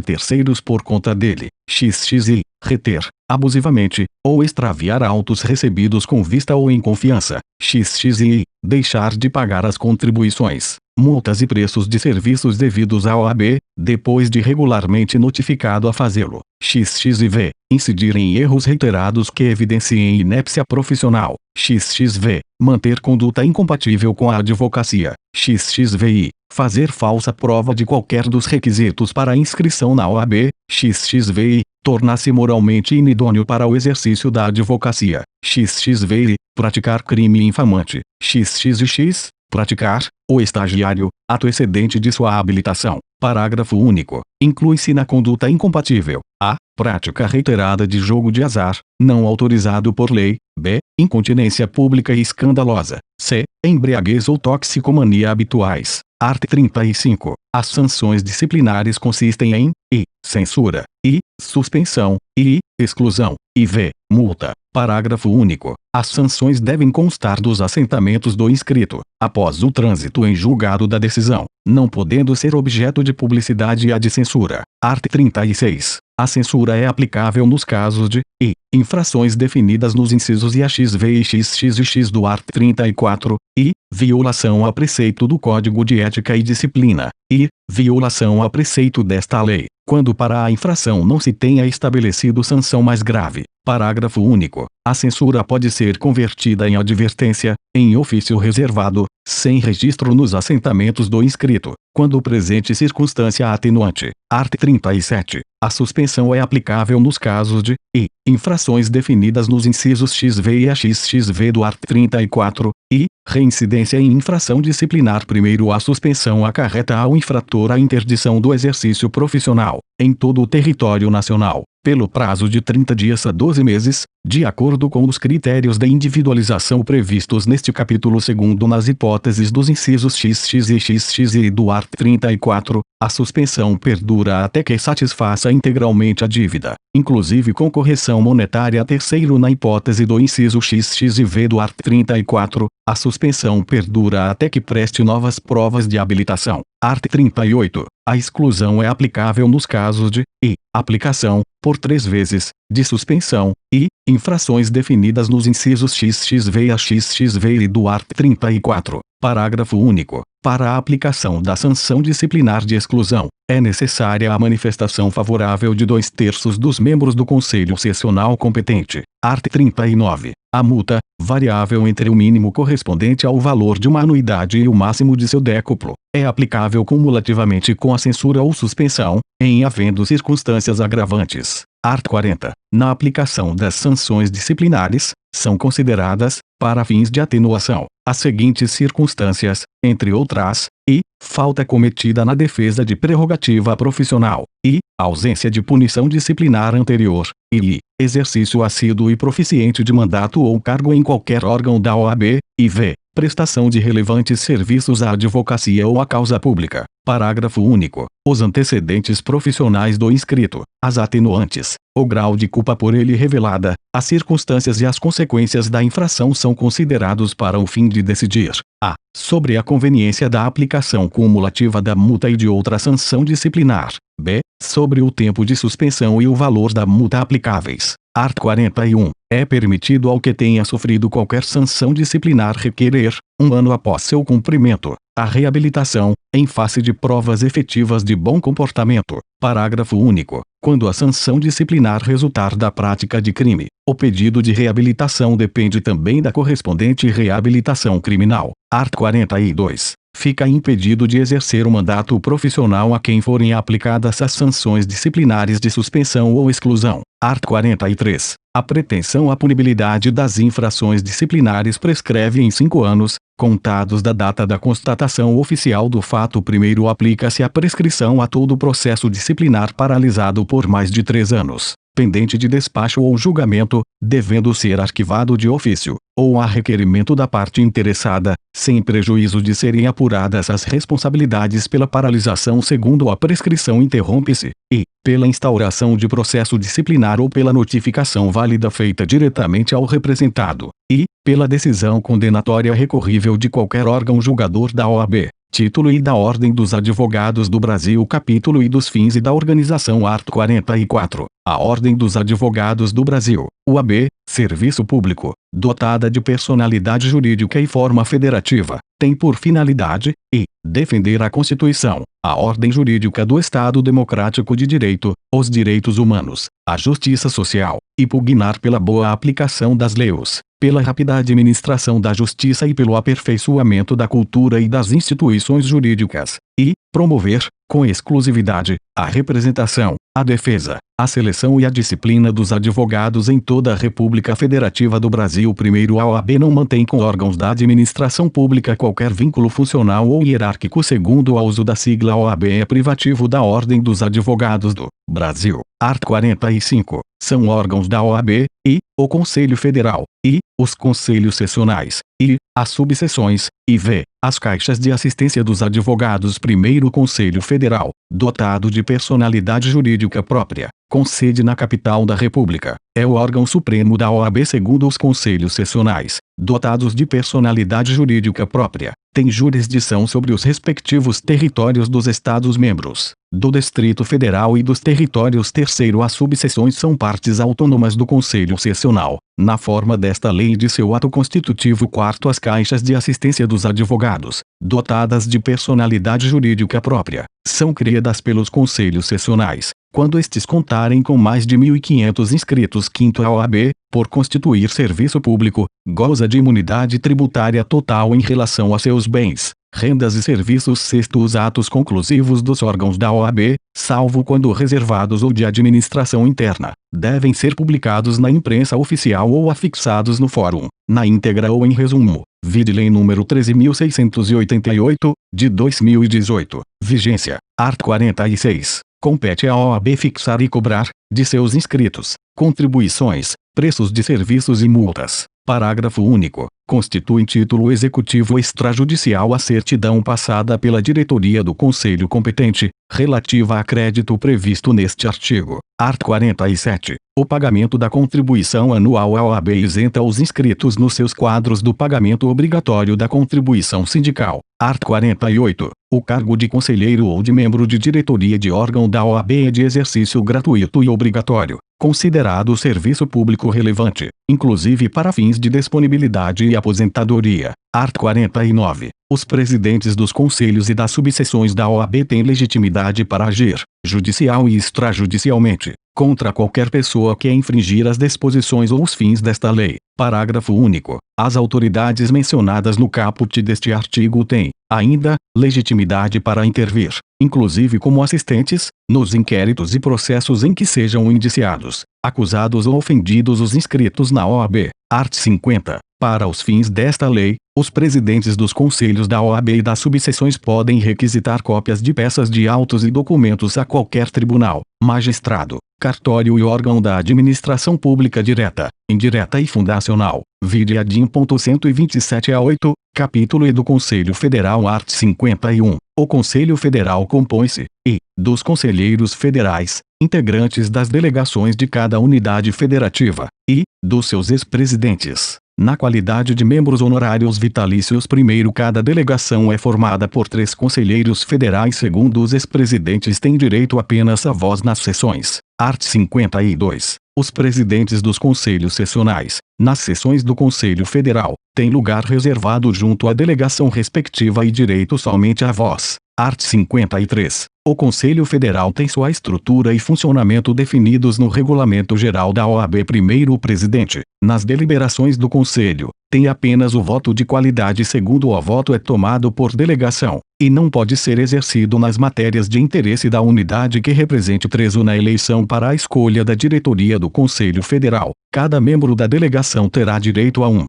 S1: terceiros por conta dele, xx. reter, abusivamente, ou extraviar autos recebidos com vista ou em confiança, xx. deixar de pagar as contribuições, multas e preços de serviços devidos à OAB, depois de regularmente notificado a fazê-lo, xx. e v. incidir em erros reiterados que evidenciem inépcia profissional, xx.v. manter conduta incompatível com a advocacia, xx.vi. fazer falsa prova de qualquer dos requisitos para inscrição na OAB, xx.vi. tornar-se moralmente inidôneo para o exercício da advocacia, xx.vi. praticar crime infamante, xx e x. praticar, o estagiário, ato excedente de sua habilitação. Parágrafo único. Inclui-se na conduta incompatível: a. prática reiterada de jogo de azar, não autorizado por lei; b. incontinência pública e escandalosa; c. embriaguez ou toxicomania habituais. Art. 35. As sanções disciplinares consistem em i. censura, i. suspensão, i. exclusão, e v. multa. Parágrafo único. As sanções devem constar dos assentamentos do inscrito, após o trânsito em julgado da decisão, não podendo ser objeto de publicidade e a de censura. Art. 36. A censura é aplicável nos casos de i. infrações definidas nos incisos I, X, V e XX e X do art. 34, i. violação a preceito do Código de Ética e Disciplina, e violação a preceito desta lei, quando para a infração não se tenha estabelecido sanção mais grave. Parágrafo único. A censura pode ser convertida em advertência, em ofício reservado, sem registro nos assentamentos do inscrito, quando presente circunstância atenuante. Art. 37. A suspensão é aplicável nos casos de i. infrações definidas nos incisos XV e AXXV do art. 34, e reincidência em infração disciplinar. Primeiro, a suspensão acarreta ao infrator a interdição do exercício profissional, em todo o território nacional, pelo prazo de 30 dias a 12 meses, de acordo com os critérios de individualização previstos neste capítulo 2º nas hipóteses dos incisos XX e XXI do art. 34, a suspensão perdura até que satisfaça integralmente a dívida, inclusive com correção monetária. Terceiro, na hipótese do inciso XX e V do art. 34, a suspensão perdura até que preste novas provas de habilitação. Art. 38. A exclusão é aplicável nos casos de i. aplicação, por 3 vezes, de suspensão, e infrações definidas nos incisos XXV e AXXV do art. 34. Parágrafo único. Para a aplicação da sanção disciplinar de exclusão, é necessária a manifestação favorável de 2/3 dos membros do Conselho Sessional competente. Art. 39. A multa, variável entre o mínimo correspondente ao valor de uma anuidade e o máximo de seu décuplo, é aplicável cumulativamente com a censura ou suspensão, em havendo circunstâncias agravantes. Art. 40. Na aplicação das sanções disciplinares, são consideradas, para fins de atenuação, as seguintes circunstâncias, entre outras: i. falta cometida na defesa de prerrogativa profissional, i. ausência de punição disciplinar anterior, e i. exercício assíduo e proficiente de mandato ou cargo em qualquer órgão da OAB, e v. prestação de relevantes serviços à advocacia ou à causa pública. Parágrafo único. Os antecedentes profissionais do inscrito, as atenuantes, o grau de culpa por ele revelada, as circunstâncias e as consequências da infração são considerados para o fim de decidir: a. sobre a conveniência da aplicação cumulativa da multa e de outra sanção disciplinar; b. sobre o tempo de suspensão e o valor da multa aplicáveis. Art. 41. É permitido ao que tenha sofrido qualquer sanção disciplinar requerer, 1 ano após seu cumprimento, a reabilitação, em face de provas efetivas de bom comportamento. Parágrafo único. Quando a sanção disciplinar resultar da prática de crime, o pedido de reabilitação depende também da correspondente reabilitação criminal. Art. 42. Fica impedido de exercer o mandato profissional a quem forem aplicadas as sanções disciplinares de suspensão ou exclusão. Art. 43. A pretensão à punibilidade das infrações disciplinares prescreve em 5 anos, contados da data da constatação oficial do fato. Primeiro, aplica-se a prescrição a todo processo disciplinar paralisado por mais de 3 anos, pendente de despacho ou julgamento, devendo ser arquivado de ofício, ou a requerimento da parte interessada, sem prejuízo de serem apuradas as responsabilidades pela paralisação. Segundo, a prescrição interrompe-se, e, pela instauração de processo disciplinar ou pela notificação válida feita diretamente ao representado, e, pela decisão condenatória recorrível de qualquer órgão julgador da OAB, título I da Ordem dos Advogados do Brasil, capítulo I dos fins e da organização. Art. 44. A Ordem dos Advogados do Brasil, UAB, serviço público, dotada de personalidade jurídica e forma federativa, tem por finalidade, e, defender a Constituição, a ordem jurídica do Estado Democrático de Direito, os direitos humanos, a justiça social, e pugnar pela boa aplicação das leis, pela rápida administração da justiça e pelo aperfeiçoamento da cultura e das instituições jurídicas, e promover, com exclusividade, a representação, a defesa, A seleção e a disciplina dos advogados em toda a República Federativa do Brasil. Primeiro, a OAB não mantém com órgãos da administração pública qualquer vínculo funcional ou hierárquico. Segundo, o uso da sigla OAB é privativo da Ordem dos Advogados do Brasil. Art. 45. São órgãos da OAB, e, o Conselho Federal, e, os Conselhos Secionais, e, as subseções, e v, as caixas de assistência dos advogados. Primeiro, Conselho Federal, dotado de personalidade jurídica própria, com sede na capital da República, é o órgão supremo da OAB. Segundo, os Conselhos Secionais, dotados de personalidade jurídica própria, têm jurisdição sobre os respectivos territórios dos Estados-membros, do Distrito Federal e dos territórios. Terceiro, as subseções são partes autônomas do Conselho Secional, na forma desta lei e de seu ato constitutivo. Quarto, as caixas de assistência dos advogados, dotadas de personalidade jurídica própria, são criadas pelos Conselhos Secionais, quando estes contarem com mais de 1.500 inscritos. Quinto, a OAB, por constituir serviço público, goza de imunidade tributária total em relação a seus bens, rendas e serviços. Sexto, os atos conclusivos dos órgãos da OAB, salvo quando reservados ou de administração interna, devem ser publicados na imprensa oficial ou afixados no fórum, na íntegra ou em resumo. Vide Lei nº 13.688, de 2018. Vigência. Art. 46. Compete à OAB fixar e cobrar, de seus inscritos, contribuições, preços de serviços e multas. Parágrafo único. Constitui título executivo extrajudicial a certidão passada pela diretoria do Conselho competente, relativa a crédito previsto neste artigo. Art. 47. O pagamento da contribuição anual. A OAB isenta os inscritos nos seus quadros do pagamento obrigatório da contribuição sindical. Art. 48. O cargo de conselheiro ou de membro de diretoria de órgão da OAB é de exercício gratuito e obrigatório, considerado serviço público relevante, inclusive para fins de disponibilidade e aposentadoria. Art. 49. Os presidentes dos conselhos e das subseções da OAB têm legitimidade para agir, judicial e extrajudicialmente, contra qualquer pessoa que infringir as disposições ou os fins desta lei. Parágrafo único. As autoridades mencionadas no caput deste artigo têm, ainda, legitimidade para intervir, inclusive como assistentes, nos inquéritos e processos em que sejam indiciados, acusados ou ofendidos os inscritos na OAB. Art. 50. Para os fins desta lei, os presidentes dos conselhos da OAB e das subseções podem requisitar cópias de peças de autos e documentos a qualquer tribunal, magistrado, cartório e órgão da administração pública direta, indireta e fundacional. Vide ADIM. 127 a 8, capítulo E do Conselho Federal. Art. 51. O Conselho Federal compõe-se, e, dos conselheiros federais, integrantes das delegações de cada unidade federativa, e, dos seus ex-presidentes, na qualidade de membros honorários vitalícios. Primeiro, cada delegação é formada por 3 conselheiros federais. Segundo, os ex-presidentes têm direito apenas a voz nas sessões. Art. 52. Os presidentes dos conselhos secionais, nas sessões do Conselho Federal, têm lugar reservado junto à delegação respectiva e direito somente à voz. Art. 53. O Conselho Federal tem sua estrutura e funcionamento definidos no Regulamento Geral da OAB. Primeiro, o presidente, nas deliberações do Conselho, tem apenas o voto de qualidade. Segundo, o voto é tomado por delegação, e não pode ser exercido nas matérias de interesse da unidade que represente. 3. Na eleição para a escolha da diretoria do Conselho Federal, cada membro da delegação terá direito a um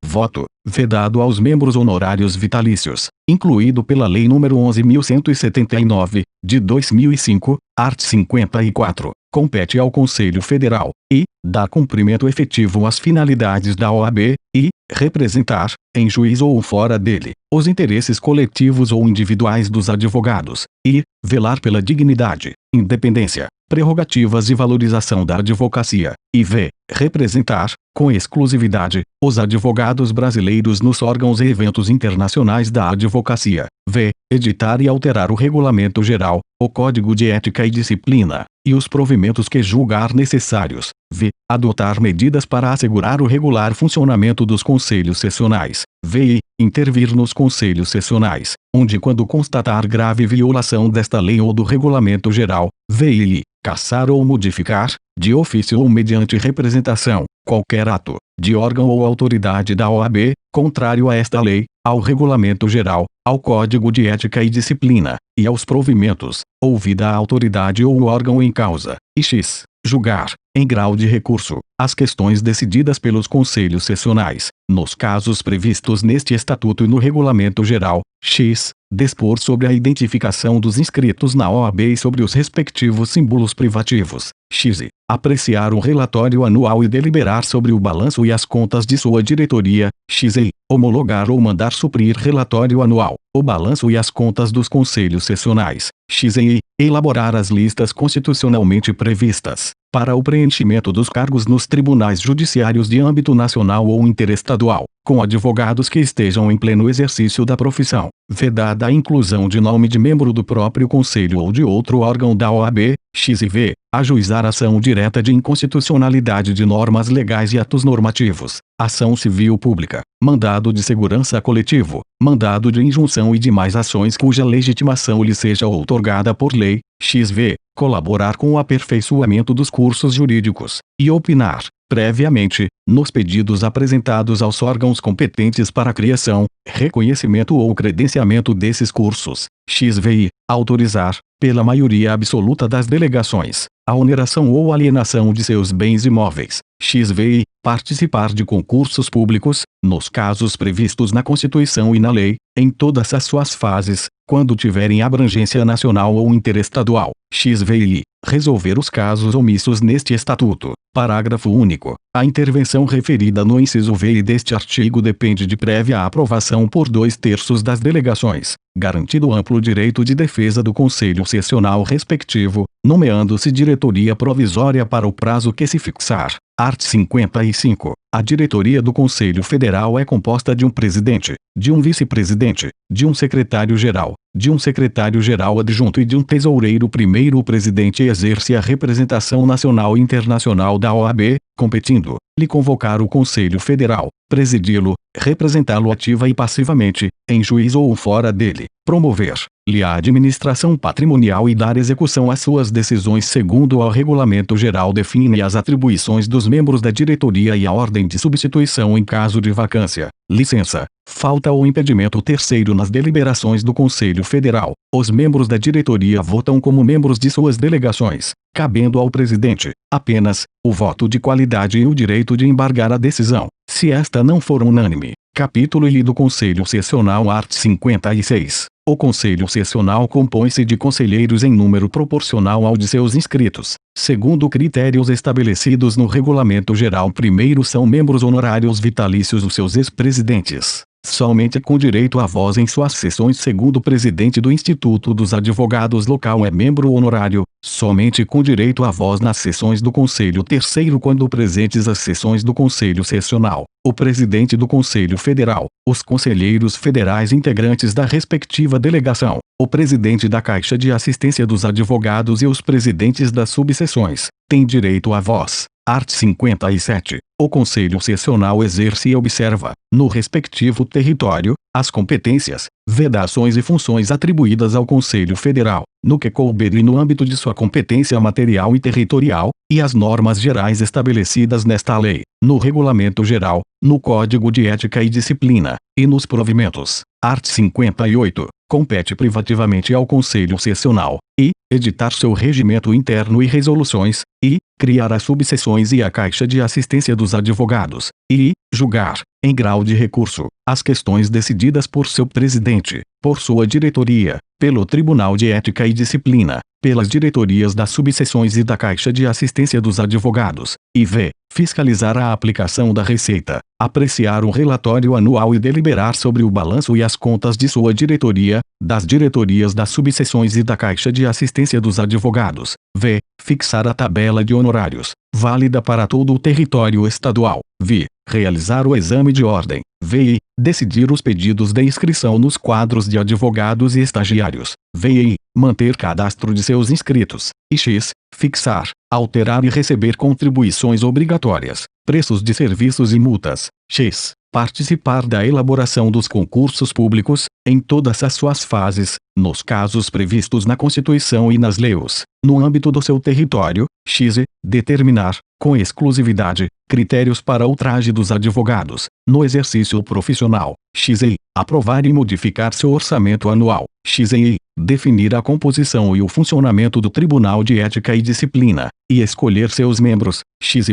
S1: voto, vedado aos membros honorários vitalícios, incluído pela Lei nº 11.179, de 2005, art. 54, compete ao Conselho Federal, e, dar cumprimento efetivo às finalidades da OAB, e, representar, em juízo ou fora dele, os interesses coletivos ou individuais dos advogados, e, velar pela dignidade, independência, prerrogativas e valorização da advocacia, e v. representar, com exclusividade, os advogados brasileiros nos órgãos e eventos internacionais da advocacia, v. editar e alterar o Regulamento Geral, o Código de Ética e Disciplina, e os provimentos que julgar necessários, v. adotar medidas para assegurar o regular funcionamento dos conselhos secionais, v. intervir nos conselhos secionais, onde quando constatar grave violação desta lei ou do Regulamento Geral, v. cassar ou modificar, de ofício ou mediante representação, qualquer ato, de órgão ou autoridade da OAB, contrário a esta lei, ao Regulamento Geral, ao Código de Ética e Disciplina, e aos provimentos, ouvida a autoridade ou o órgão em causa, e x. julgar, em grau de recurso, as questões decididas pelos conselhos sessionais, nos casos previstos neste Estatuto e no Regulamento Geral, x. dispor sobre a identificação dos inscritos na OAB e sobre os respectivos símbolos privativos, x. apreciar o relatório anual e deliberar sobre o balanço e as contas de sua diretoria, x. homologar ou mandar suprir relatório anual, o balanço e as contas dos conselhos sessionais, x. elaborar as listas constitucionalmente previstas, para o preenchimento dos cargos nos tribunais judiciários de âmbito nacional ou interestadual, com advogados que estejam em pleno exercício da profissão, vedada a inclusão de nome de membro do próprio conselho ou de outro órgão da OAB, x. e v. ajuizar ação direta de inconstitucionalidade de normas legais e atos normativos, ação civil pública, mandado de segurança coletivo, mandado de injunção e demais ações cuja legitimação lhe seja outorgada por lei, x.v. colaborar com o aperfeiçoamento dos cursos jurídicos, e opinar, previamente, nos pedidos apresentados aos órgãos competentes para a criação, reconhecimento ou credenciamento desses cursos, x.v. autorizar, pela maioria absoluta das delegações, a oneração ou alienação de seus bens imóveis, x.v. participar de concursos públicos, nos casos previstos na Constituição e na lei, em todas as suas fases, quando tiverem abrangência nacional ou interestadual, x.v. resolver os casos omissos neste Estatuto. Parágrafo único. A intervenção referida no inciso v deste artigo depende de prévia aprovação por 2/3 das delegações, garantido amplo direito de defesa do Conselho Sessional respectivo, nomeando-se diretoria provisória para o prazo que se fixar. Art. 55. A diretoria do Conselho Federal é composta de um presidente, de um vice-presidente, de um secretário-geral, de um secretário-geral adjunto e de um tesoureiro. Primeiro, o presidente exerce a representação nacional e internacional da OAB, competindo-lhe convocar o Conselho Federal, presidi-lo, representá-lo ativa e passivamente, em juízo ou fora dele, promover-lhe a administração patrimonial e dar execução às suas decisões segundo o Regulamento Geral define as atribuições dos membros da diretoria e a ordem de substituição em caso de vacância, licença, falta ou impedimento. Terceiro, nas deliberações do Conselho Federal, os membros da diretoria votam como membros de suas delegações, cabendo ao presidente, apenas, o voto de qualidade e o direito de embargar a decisão, se esta não for unânime. Capítulo I do Conselho Sessional. Art. 56. O Conselho Sessional compõe-se de conselheiros em número proporcional ao de seus inscritos, segundo critérios estabelecidos no Regulamento Geral. Primeiro, são membros honorários vitalícios os seus ex-presidentes, somente com direito a voz em suas sessões. Segundo, o presidente do Instituto dos Advogados local é membro honorário, somente com direito a voz nas sessões do Conselho. Terceiro, quando presentes as sessões do Conselho Sessional, o presidente do Conselho Federal, os conselheiros federais integrantes da respectiva delegação, o presidente da Caixa de Assistência dos Advogados e os presidentes das subseções, têm direito à voz. Art. 57. O Conselho Sessional exerce e observa, no respectivo território, as competências, vedações e funções atribuídas ao Conselho Federal, no que couber e no âmbito de sua competência material e territorial, e as normas gerais estabelecidas nesta lei, no Regulamento Geral, no Código de Ética e Disciplina, e nos provimentos. Art. 58. Compete privativamente ao Conselho Sessional, e, editar seu regimento interno e resoluções, e, criar as subseções e a Caixa de Assistência dos Advogados, e, julgar, em grau de recurso, as questões decididas por seu presidente, por sua diretoria, pelo Tribunal de Ética e Disciplina, pelas diretorias das subseções e da Caixa de Assistência dos Advogados, e v. fiscalizar a aplicação da Receita, apreciar o relatório anual e deliberar sobre o balanço e as contas de sua diretoria, das diretorias das subseções e da Caixa de Assistência dos Advogados, v. fixar a tabela de honorários, válida para todo o território estadual, v. realizar o exame de ordem, v. decidir os pedidos de inscrição nos quadros de advogados e estagiários, v. manter cadastro de seus inscritos, e x. fixar, alterar e receber contribuições obrigatórias, preços de serviços e multas, x. participar da elaboração dos concursos públicos, em todas as suas fases, nos casos previstos na Constituição e nas leis, no âmbito do seu território, x. Determinar, com exclusividade, critérios para o traje dos advogados, no exercício profissional, x. Aprovar e modificar seu orçamento anual, x. Definir a composição e o funcionamento do Tribunal de Ética e Disciplina, e escolher seus membros, x.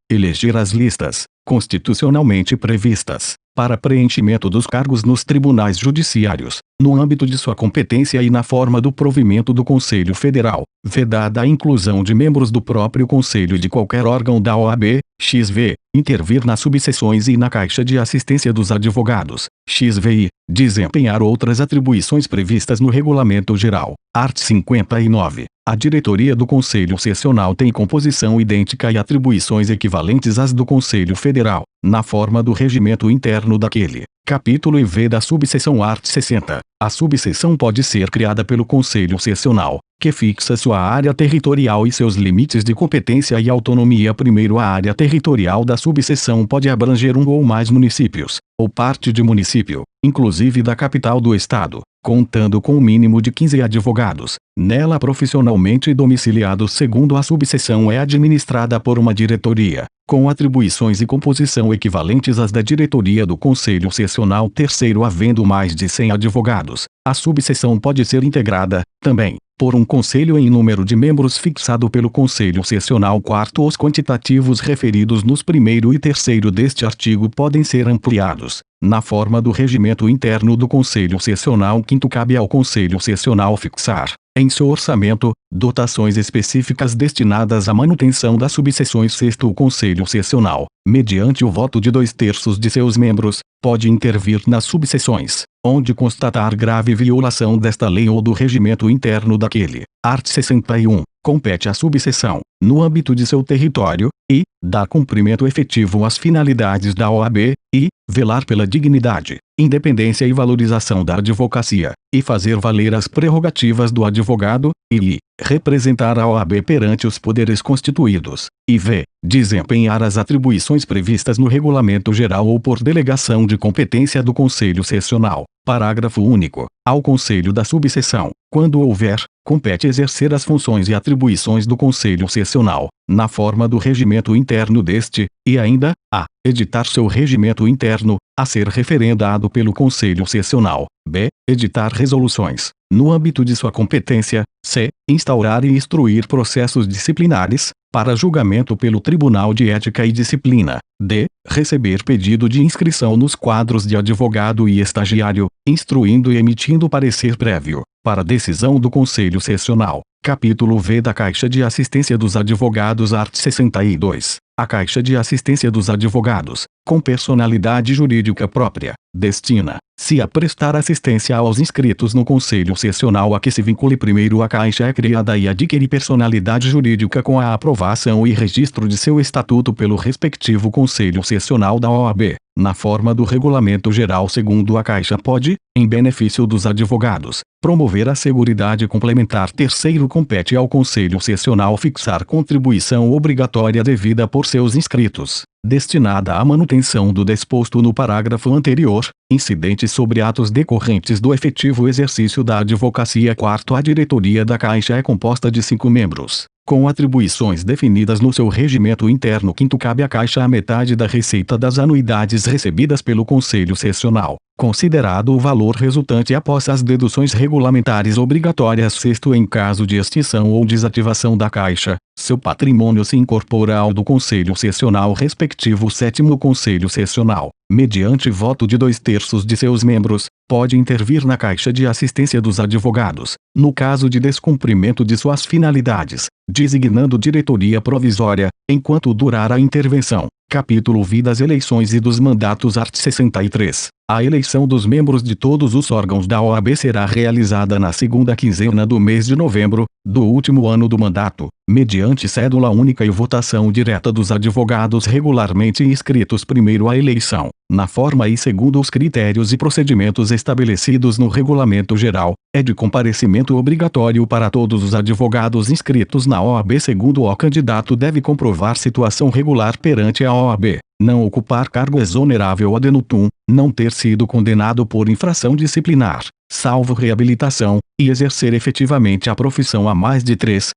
S1: Eleger as listas, constitucionalmente previstas, para preenchimento dos cargos nos tribunais judiciários, no âmbito de sua competência e na forma do provimento do Conselho Federal, vedada a inclusão de membros do próprio Conselho e de qualquer órgão da OAB, XV, intervir nas subseções e na Caixa de Assistência dos Advogados, XVI, desempenhar outras atribuições previstas no Regulamento Geral. Art. 59. A diretoria do Conselho Sessional tem composição idêntica e atribuições equivalentes às do Conselho Federal, na forma do regimento interno daquele. Capítulo IV da subseção art. 60. A subseção pode ser criada pelo Conselho Sessional, que fixa sua área territorial e seus limites de competência e autonomia. Primeiro, a área territorial da subseção pode abranger um ou mais municípios, ou parte de município, inclusive da capital do estado, contando com um mínimo de 15 advogados, nela profissionalmente domiciliados. Segundo, a subseção é administrada por uma diretoria, com atribuições e composição equivalentes às da diretoria do Conselho Sessional. Terceiro, havendo mais de 100 advogados, a subseção pode ser integrada, também, por um conselho em número de membros fixado pelo Conselho Sessional. Quarto, os quantitativos referidos nos primeiro e terceiro deste artigo podem ser ampliados, na forma do regimento interno do Conselho Sessional. Quinto, cabe ao Conselho Sessional fixar, em seu orçamento, dotações específicas destinadas à manutenção das subseções. Sexto, o Conselho Sessional, mediante o voto de 2/3 de seus membros, pode intervir nas subseções, onde constatar grave violação desta lei ou do regimento interno daquele. Art. 61. Compete à subseção, no âmbito de seu território, e dar cumprimento efetivo às finalidades da OAB, e velar pela dignidade, independência e valorização da advocacia, e fazer valer as prerrogativas do advogado, e representar a OAB perante os poderes constituídos, e desempenhar as atribuições previstas no Regulamento Geral ou por delegação de competência do Conselho Sessional. Parágrafo único. Ao Conselho da Subseção, quando houver, compete exercer as funções e atribuições do Conselho Sessional, na forma do regimento interno deste, e ainda, a editar seu regimento interno, a ser referendado pelo Conselho Sessional. B. Editar resoluções, no âmbito de sua competência. C. Instaurar e instruir processos disciplinares, para julgamento pelo Tribunal de Ética e Disciplina. D. Receber pedido de inscrição nos quadros de advogado e estagiário, instruindo e emitindo parecer prévio, para decisão do Conselho Sessional. Capítulo V da Caixa de Assistência dos Advogados. Art. 62. A Caixa de Assistência dos Advogados, com personalidade jurídica própria, destina-se a prestar assistência aos inscritos no Conselho Sessional a que se vincule. Primeiro, a Caixa é criada e adquire personalidade jurídica com a aprovação e registro de seu estatuto pelo respectivo Conselho Sessional da OAB, na forma do Regulamento Geral. Segundo, a Caixa pode, em benefício dos advogados, promover a seguridade complementar. Terceiro, compete ao Conselho Sessional fixar contribuição obrigatória devida por seus inscritos, destinada à manutenção do disposto no parágrafo anterior, incidente sobre atos decorrentes do efetivo exercício da advocacia. Quarto, a diretoria da Caixa é composta de 5 membros, com atribuições definidas no seu regimento interno. Quinto, cabe à Caixa a metade da receita das anuidades recebidas pelo Conselho Sessional, considerado o valor resultante após as deduções regulamentares obrigatórias. Sexto, em caso de extinção ou desativação da Caixa, seu patrimônio se incorpora ao do Conselho Sessional respectivo. Sétimo, o Conselho Sessional, mediante voto de 2/3 de seus membros, pode intervir na Caixa de Assistência dos Advogados, no caso de descumprimento de suas finalidades, designando diretoria provisória, enquanto durar a intervenção. Capítulo V das eleições e dos mandatos. Art. 63. A eleição dos membros de todos os órgãos da OAB será realizada na segunda quinzena do mês de novembro, do último ano do mandato, mediante cédula única e votação direta dos advogados regularmente inscritos. Primeiro, a eleição, na forma e segundo os critérios e procedimentos estabelecidos no Regulamento Geral, é de comparecimento obrigatório para todos os advogados inscritos na OAB. Segundo, o candidato deve comprovar situação regular perante a OAB, não ocupar cargo exonerável ad nutum, não ter sido condenado por infração disciplinar, salvo reabilitação, e exercer efetivamente a profissão há mais de 3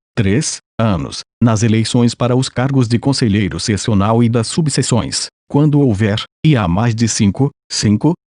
S1: anos, nas eleições para os cargos de conselheiro sessional e das subseções, quando houver, e há mais de 5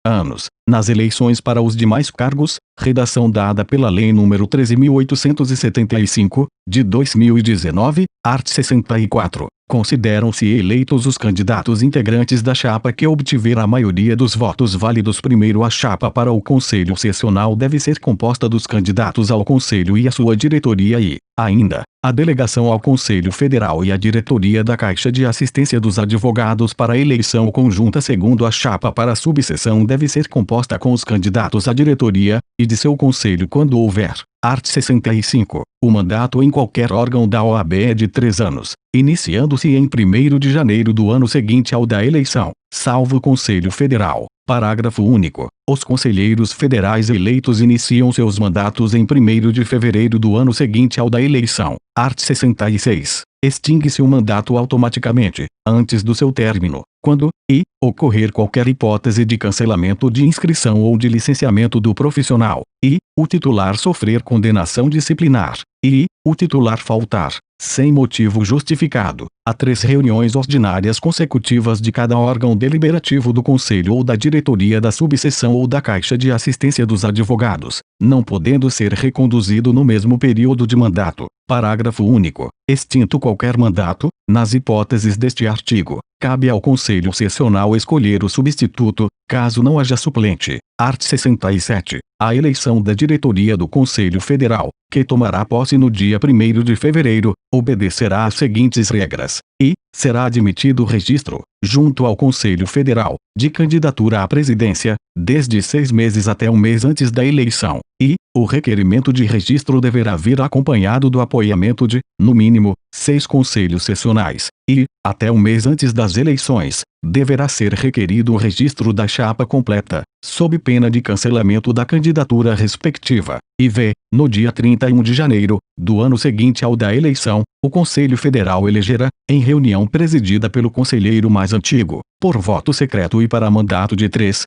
S1: anos, nas eleições para os demais cargos, redação dada pela Lei nº 13.875, de 2019, art. 64. Consideram-se eleitos os candidatos integrantes da chapa que obtiver a maioria dos votos válidos. Primeiro, a chapa para o Conselho Sessional deve ser composta dos candidatos ao Conselho e a sua diretoria e, ainda, a delegação ao Conselho Federal e a diretoria da Caixa de Assistência dos Advogados para eleição conjunta. Segundo, a chapa para a subseção deve ser composta com os candidatos à diretoria e de seu conselho quando houver. Art. 65. O mandato em qualquer órgão da OAB é de 3 anos, iniciando-se em 1º de janeiro do ano seguinte ao da eleição, salvo o Conselho Federal. Parágrafo único. Os conselheiros federais eleitos iniciam seus mandatos em 1º de fevereiro do ano seguinte ao da eleição. Art. 66. Extingue-se o mandato automaticamente, antes do seu término, quando, ocorrer qualquer hipótese de cancelamento de inscrição ou de licenciamento do profissional, e, o titular sofrer condenação disciplinar, e, o titular faltar, sem motivo justificado, a 3 reuniões ordinárias consecutivas de cada órgão deliberativo do Conselho ou da diretoria da subseção ou da Caixa de Assistência dos Advogados, não podendo ser reconduzido no mesmo período de mandato. Parágrafo único. Extinto qualquer mandato, nas hipóteses deste artigo, cabe ao Conselho Sessional escolher o substituto, caso não haja suplente. Art. 67. A eleição da diretoria do Conselho Federal, que tomará posse no dia 1º de fevereiro, obedecerá às seguintes regras, e será admitido o registro, junto ao Conselho Federal, de candidatura à presidência, desde 6 meses até um mês antes da eleição, e o requerimento de registro deverá vir acompanhado do apoiamento de, no mínimo, 6 conselhos sessionais, e, até um mês antes das eleições, deverá ser requerido o registro da chapa completa, sob pena de cancelamento da candidatura respectiva, e no dia 31 de janeiro, do ano seguinte ao da eleição, o Conselho Federal elegerá, em reunião presidida pelo conselheiro mais antigo, por voto secreto e para mandato de 3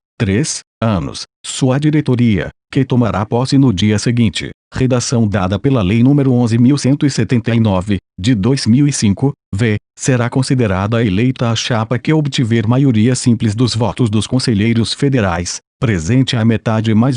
S1: anos, sua diretoria, que tomará posse no dia seguinte. Redação dada pela Lei nº 11.179, de 2005, será considerada eleita a chapa que obtiver maioria simples dos votos dos conselheiros federais, presente a metade mais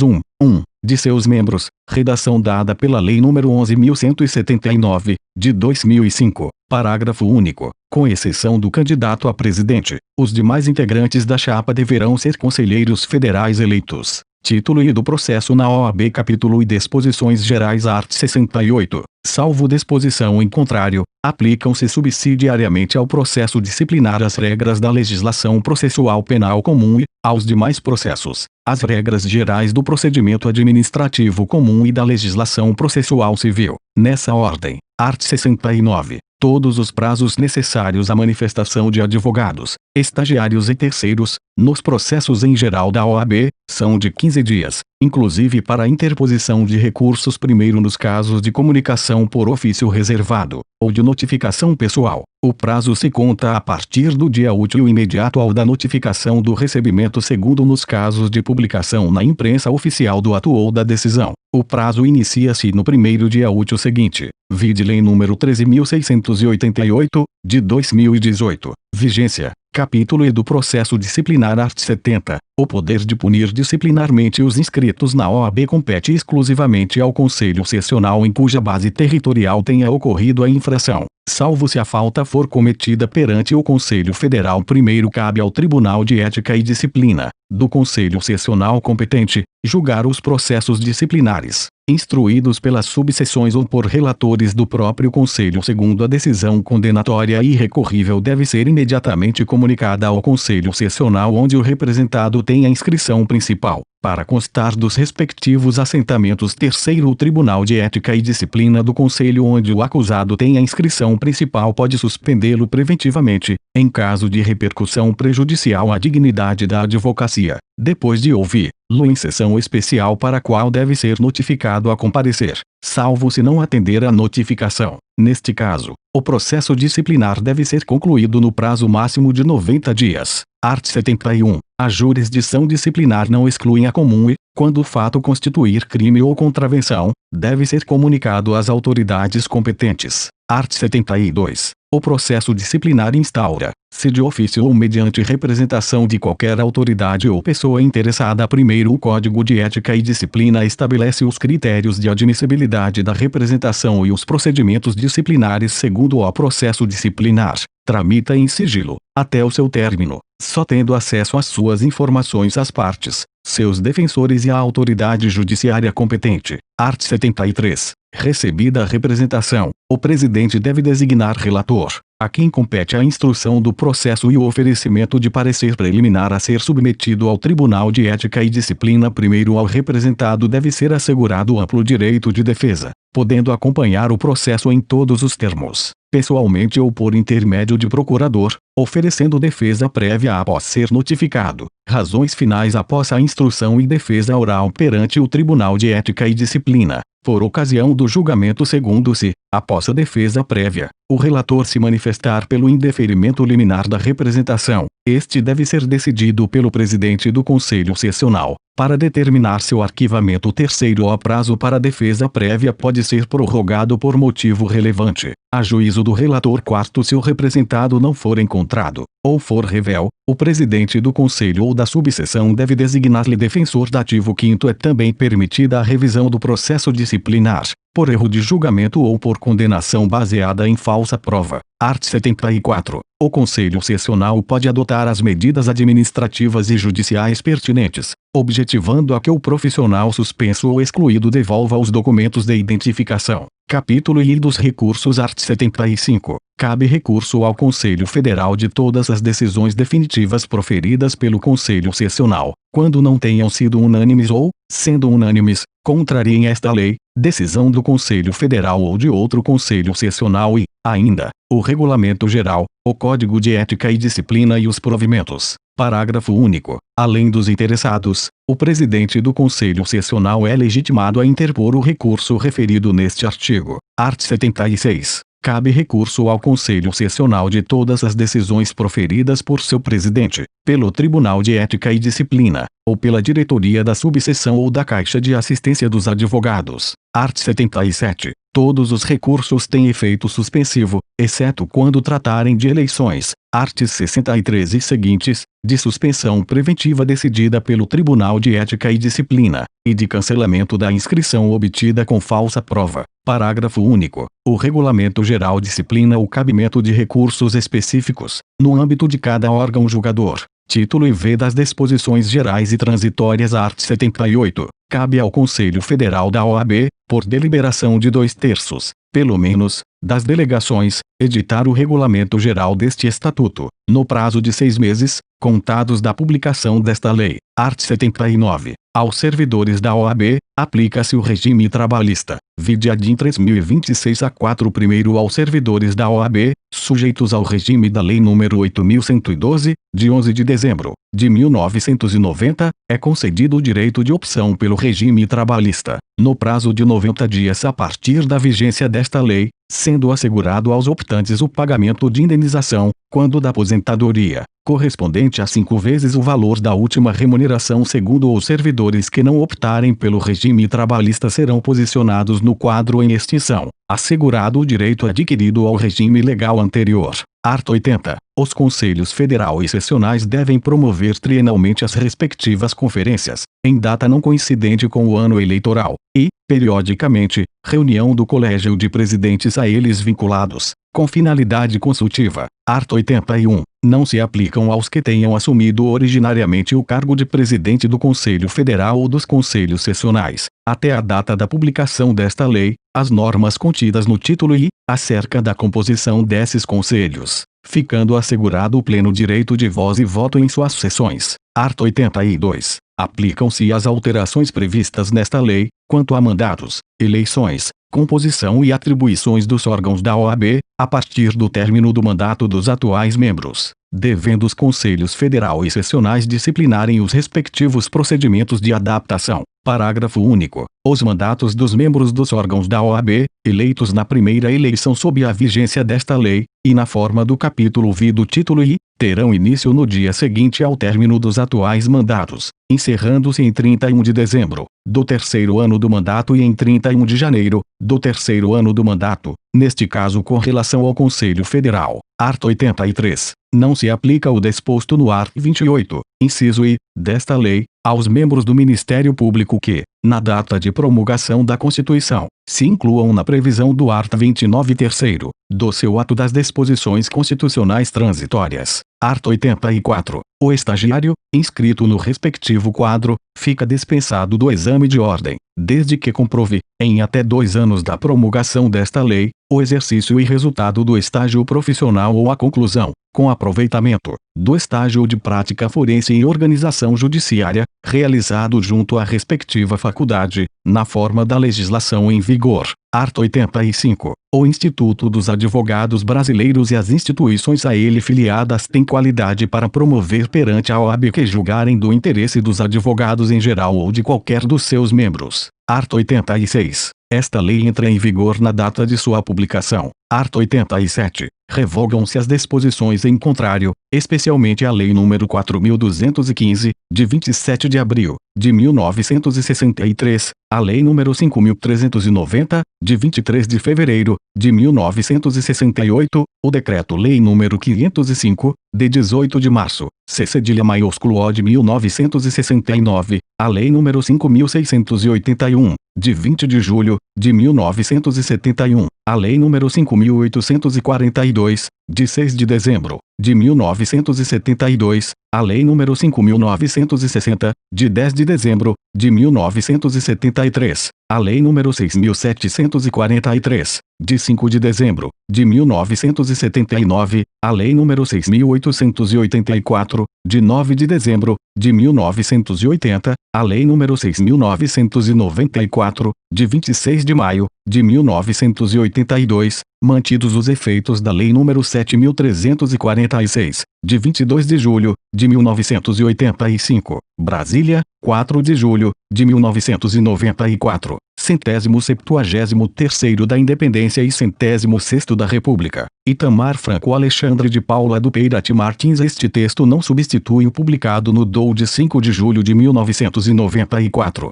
S1: de seus membros. Redação dada pela Lei nº 11.179, de 2005. Parágrafo único. Com exceção do candidato a presidente, os demais integrantes da chapa deverão ser conselheiros federais eleitos. Título I do processo na OAB. Capítulo e Disposições Gerais. Art. 68. Salvo disposição em contrário, aplicam-se subsidiariamente ao processo disciplinar as regras da legislação processual penal comum e, aos demais processos, as regras gerais do procedimento administrativo comum e da legislação processual civil. Nessa ordem. Art. 69. Todos os prazos necessários à manifestação de advogados, estagiários e terceiros, nos processos em geral da OAB, são de 15 dias, inclusive para a interposição de recursos. Primeiro, nos casos de comunicação por ofício reservado, ou de notificação pessoal, o prazo se conta a partir do dia útil imediato ao da notificação do recebimento. Segundo, nos casos de publicação na imprensa oficial do ato ou da decisão, o prazo inicia-se no primeiro dia útil seguinte. Vide Lei nº 13.688, de 2018. Vigência. Capítulo E do processo disciplinar. Art. 70. O poder de punir disciplinarmente os inscritos na OAB compete exclusivamente ao Conselho Sessional em cuja base territorial tenha ocorrido a infração, salvo se a falta for cometida perante o Conselho Federal. Primeiro, cabe ao Tribunal de Ética e Disciplina, do Conselho Sessional competente, julgar os processos disciplinares, instruídos pelas subseções ou por relatores do próprio Conselho. Segundo, a decisão condenatória irrecorrível deve ser imediatamente comunicada ao Conselho Sessional onde o representado tem a inscrição principal. para constar dos respectivos assentamentos. Terceiro, o Tribunal de Ética e Disciplina do Conselho onde o acusado tem a inscrição principal pode suspendê-lo preventivamente, em caso de repercussão prejudicial à dignidade da advocacia, depois de ouvi-lo em sessão especial para a qual deve ser notificado a comparecer, salvo se não atender à notificação. Neste caso, o processo disciplinar deve ser concluído no prazo máximo de 90 dias. Art. 71. A jurisdição disciplinar não exclui a comum e, quando o fato constituir crime ou contravenção, deve ser comunicado às autoridades competentes. Art. 72. O processo disciplinar instaura, se de ofício ou mediante representação de qualquer autoridade ou pessoa interessada. Primeiro, o Código de Ética e Disciplina estabelece os critérios de admissibilidade da representação e os procedimentos disciplinares. Segundo, o processo disciplinar tramita em sigilo, até o seu término, só tendo acesso às suas informações as partes, seus defensores e a autoridade judiciária competente. Art. 73. Recebida a representação, o presidente deve designar relator, a quem compete a instrução do processo e o oferecimento de parecer preliminar a ser submetido ao Tribunal de Ética e Disciplina. Primeiro, ao representado deve ser assegurado amplo direito de defesa, podendo acompanhar o processo em todos os termos, pessoalmente ou por intermédio de procurador, oferecendo defesa prévia após ser notificado, razões finais após a instrução e defesa oral perante o Tribunal de Ética e Disciplina, por ocasião do julgamento. Segundo, se, após a defesa prévia, o relator se manifestar pelo indeferimento liminar da representação, este deve ser decidido pelo presidente do Conselho Sessional, para determinar seu arquivamento. Terceiro, o prazo para a defesa prévia pode ser prorrogado por motivo relevante, a juízo do relator. Quarto, se o representado não for encontrado, ou for revel, o presidente do conselho ou da subseção deve designar-lhe defensor dativo. Quinto, é também permitida a revisão do processo disciplinar, por erro de julgamento ou por condenação baseada em falsa prova. Art. 74. O Conselho Sessional pode adotar as medidas administrativas e judiciais pertinentes, objetivando a que o profissional suspenso ou excluído devolva os documentos de identificação. Capítulo I dos recursos. Art. 75. Cabe recurso ao Conselho Federal de todas as decisões definitivas proferidas pelo Conselho Sessional, quando não tenham sido unânimes ou, sendo unânimes, contrariem esta lei, decisão do Conselho Federal ou de outro Conselho Sessional e, ainda, o Regulamento Geral, o Código de Ética e Disciplina e os provimentos. Parágrafo único. Além dos interessados, o presidente do Conselho Sessional é legitimado a interpor o recurso referido neste artigo. Art. 76. Cabe recurso ao Conselho Sessional de todas as decisões proferidas por seu presidente, pelo Tribunal de Ética e Disciplina, ou pela diretoria da subseção ou da Caixa de Assistência dos Advogados. Art. 77. Todos os recursos têm efeito suspensivo, exceto quando tratarem de eleições. Art. 63 e seguintes, de suspensão preventiva decidida pelo Tribunal de Ética e Disciplina, e de cancelamento da inscrição obtida com falsa prova. Parágrafo único. O Regulamento Geral disciplina o cabimento de recursos específicos, no âmbito de cada órgão julgador. Título IV das Disposições Gerais e Transitórias. Art. 78. Cabe ao Conselho Federal da OAB, por deliberação de 2/3, pelo menos, das delegações, editar o regulamento geral deste estatuto, no prazo de 6 meses, contados da publicação desta lei. Art. 79. Aos servidores da OAB, aplica-se o regime trabalhista, vide ADIM 3026-A4. Primeiro, aos servidores da OAB, sujeitos ao regime da Lei nº 8.112, de 11 de dezembro de 1990, é concedido o direito de opção pelo regime trabalhista, no prazo de 90 dias a partir da vigência desta lei, sendo assegurado aos optantes o pagamento de indenização, quando da aposentadoria, correspondente a 5 vezes o valor da última remuneração. Segundo, os servidores que não optarem pelo regime trabalhista serão posicionados no quadro em extinção, assegurado o direito adquirido ao regime legal anterior. Art. 80. Os Conselhos Federal e Sessionais devem promover trienalmente as respectivas conferências, em data não coincidente com o ano eleitoral, e, periodicamente, reunião do Colégio de Presidentes a eles vinculados, com finalidade consultiva. Art. 81. Não se aplicam aos que tenham assumido originariamente o cargo de presidente do Conselho Federal ou dos Conselhos Sessionais, até a data da publicação desta lei, as normas contidas no título I, acerca da composição desses conselhos, ficando assegurado o pleno direito de voz e voto em suas sessões. Art. 82. aplicam-se as alterações previstas nesta lei, quanto a mandatos, eleições, composição e atribuições dos órgãos da OAB, a partir do término do mandato dos atuais membros, devendo os Conselhos Federal e Sessionais disciplinarem os respectivos procedimentos de adaptação. Parágrafo único. Os mandatos dos membros dos órgãos da OAB, eleitos na primeira eleição sob a vigência desta lei, e na forma do capítulo V do título I, terão início no dia seguinte ao término dos atuais mandatos, encerrando-se em 31 de dezembro do terceiro ano do mandato e em 31 de janeiro do terceiro ano do mandato, neste caso com relação ao Conselho Federal. Art. 83. Não se aplica o disposto no art. 28, inciso I, desta lei, aos membros do Ministério Público que, na data de promulgação da Constituição, se incluam na previsão do art. 29 terceiro, do seu ato das disposições constitucionais transitórias. Art. 84. O estagiário, inscrito no respectivo quadro, fica dispensado do exame de ordem, desde que comprove, em até 2 anos da promulgação desta lei, o exercício e resultado do estágio profissional ou a conclusão, com aproveitamento, do estágio de prática forense em organização judiciária, realizado junto à respectiva faculdade, na forma da legislação em vigor. Art. 85. O Instituto dos Advogados Brasileiros e as instituições a ele filiadas têm qualidade para promover perante a OAB que julgarem do interesse dos advogados em geral ou de qualquer dos seus membros. Art. 86. Esta lei entra em vigor na data de sua publicação. Art. 87. Revogam-se as disposições em contrário, especialmente a Lei nº 4.215, de 27 de abril de 1963, a Lei nº 5.390, de 23 de fevereiro de 1968, o Decreto-Lei nº 505, de 18 de março, C-O de 1969, a Lei nº 5.681, de 20 de julho de 1971, a Lei nº 5.842, de 6 de dezembro de 1972, a Lei nº 5.960, de 10 de dezembro de 1973, a Lei nº 6.743, de 5 de dezembro de 1979, a Lei nº 6.884, de 9 de dezembro de 1980, a Lei nº 6.994, de 26 de maio de 1982, mantidos os efeitos da Lei nº 7.346, de 22 de julho de 1985, Brasília, 4 de julho de 1994, 173º da Independência e 106º da República. Itamar Franco Alexandre de Paula do Peirati Martins. Este texto não substitui o publicado no DOU de 5 de julho de 1994.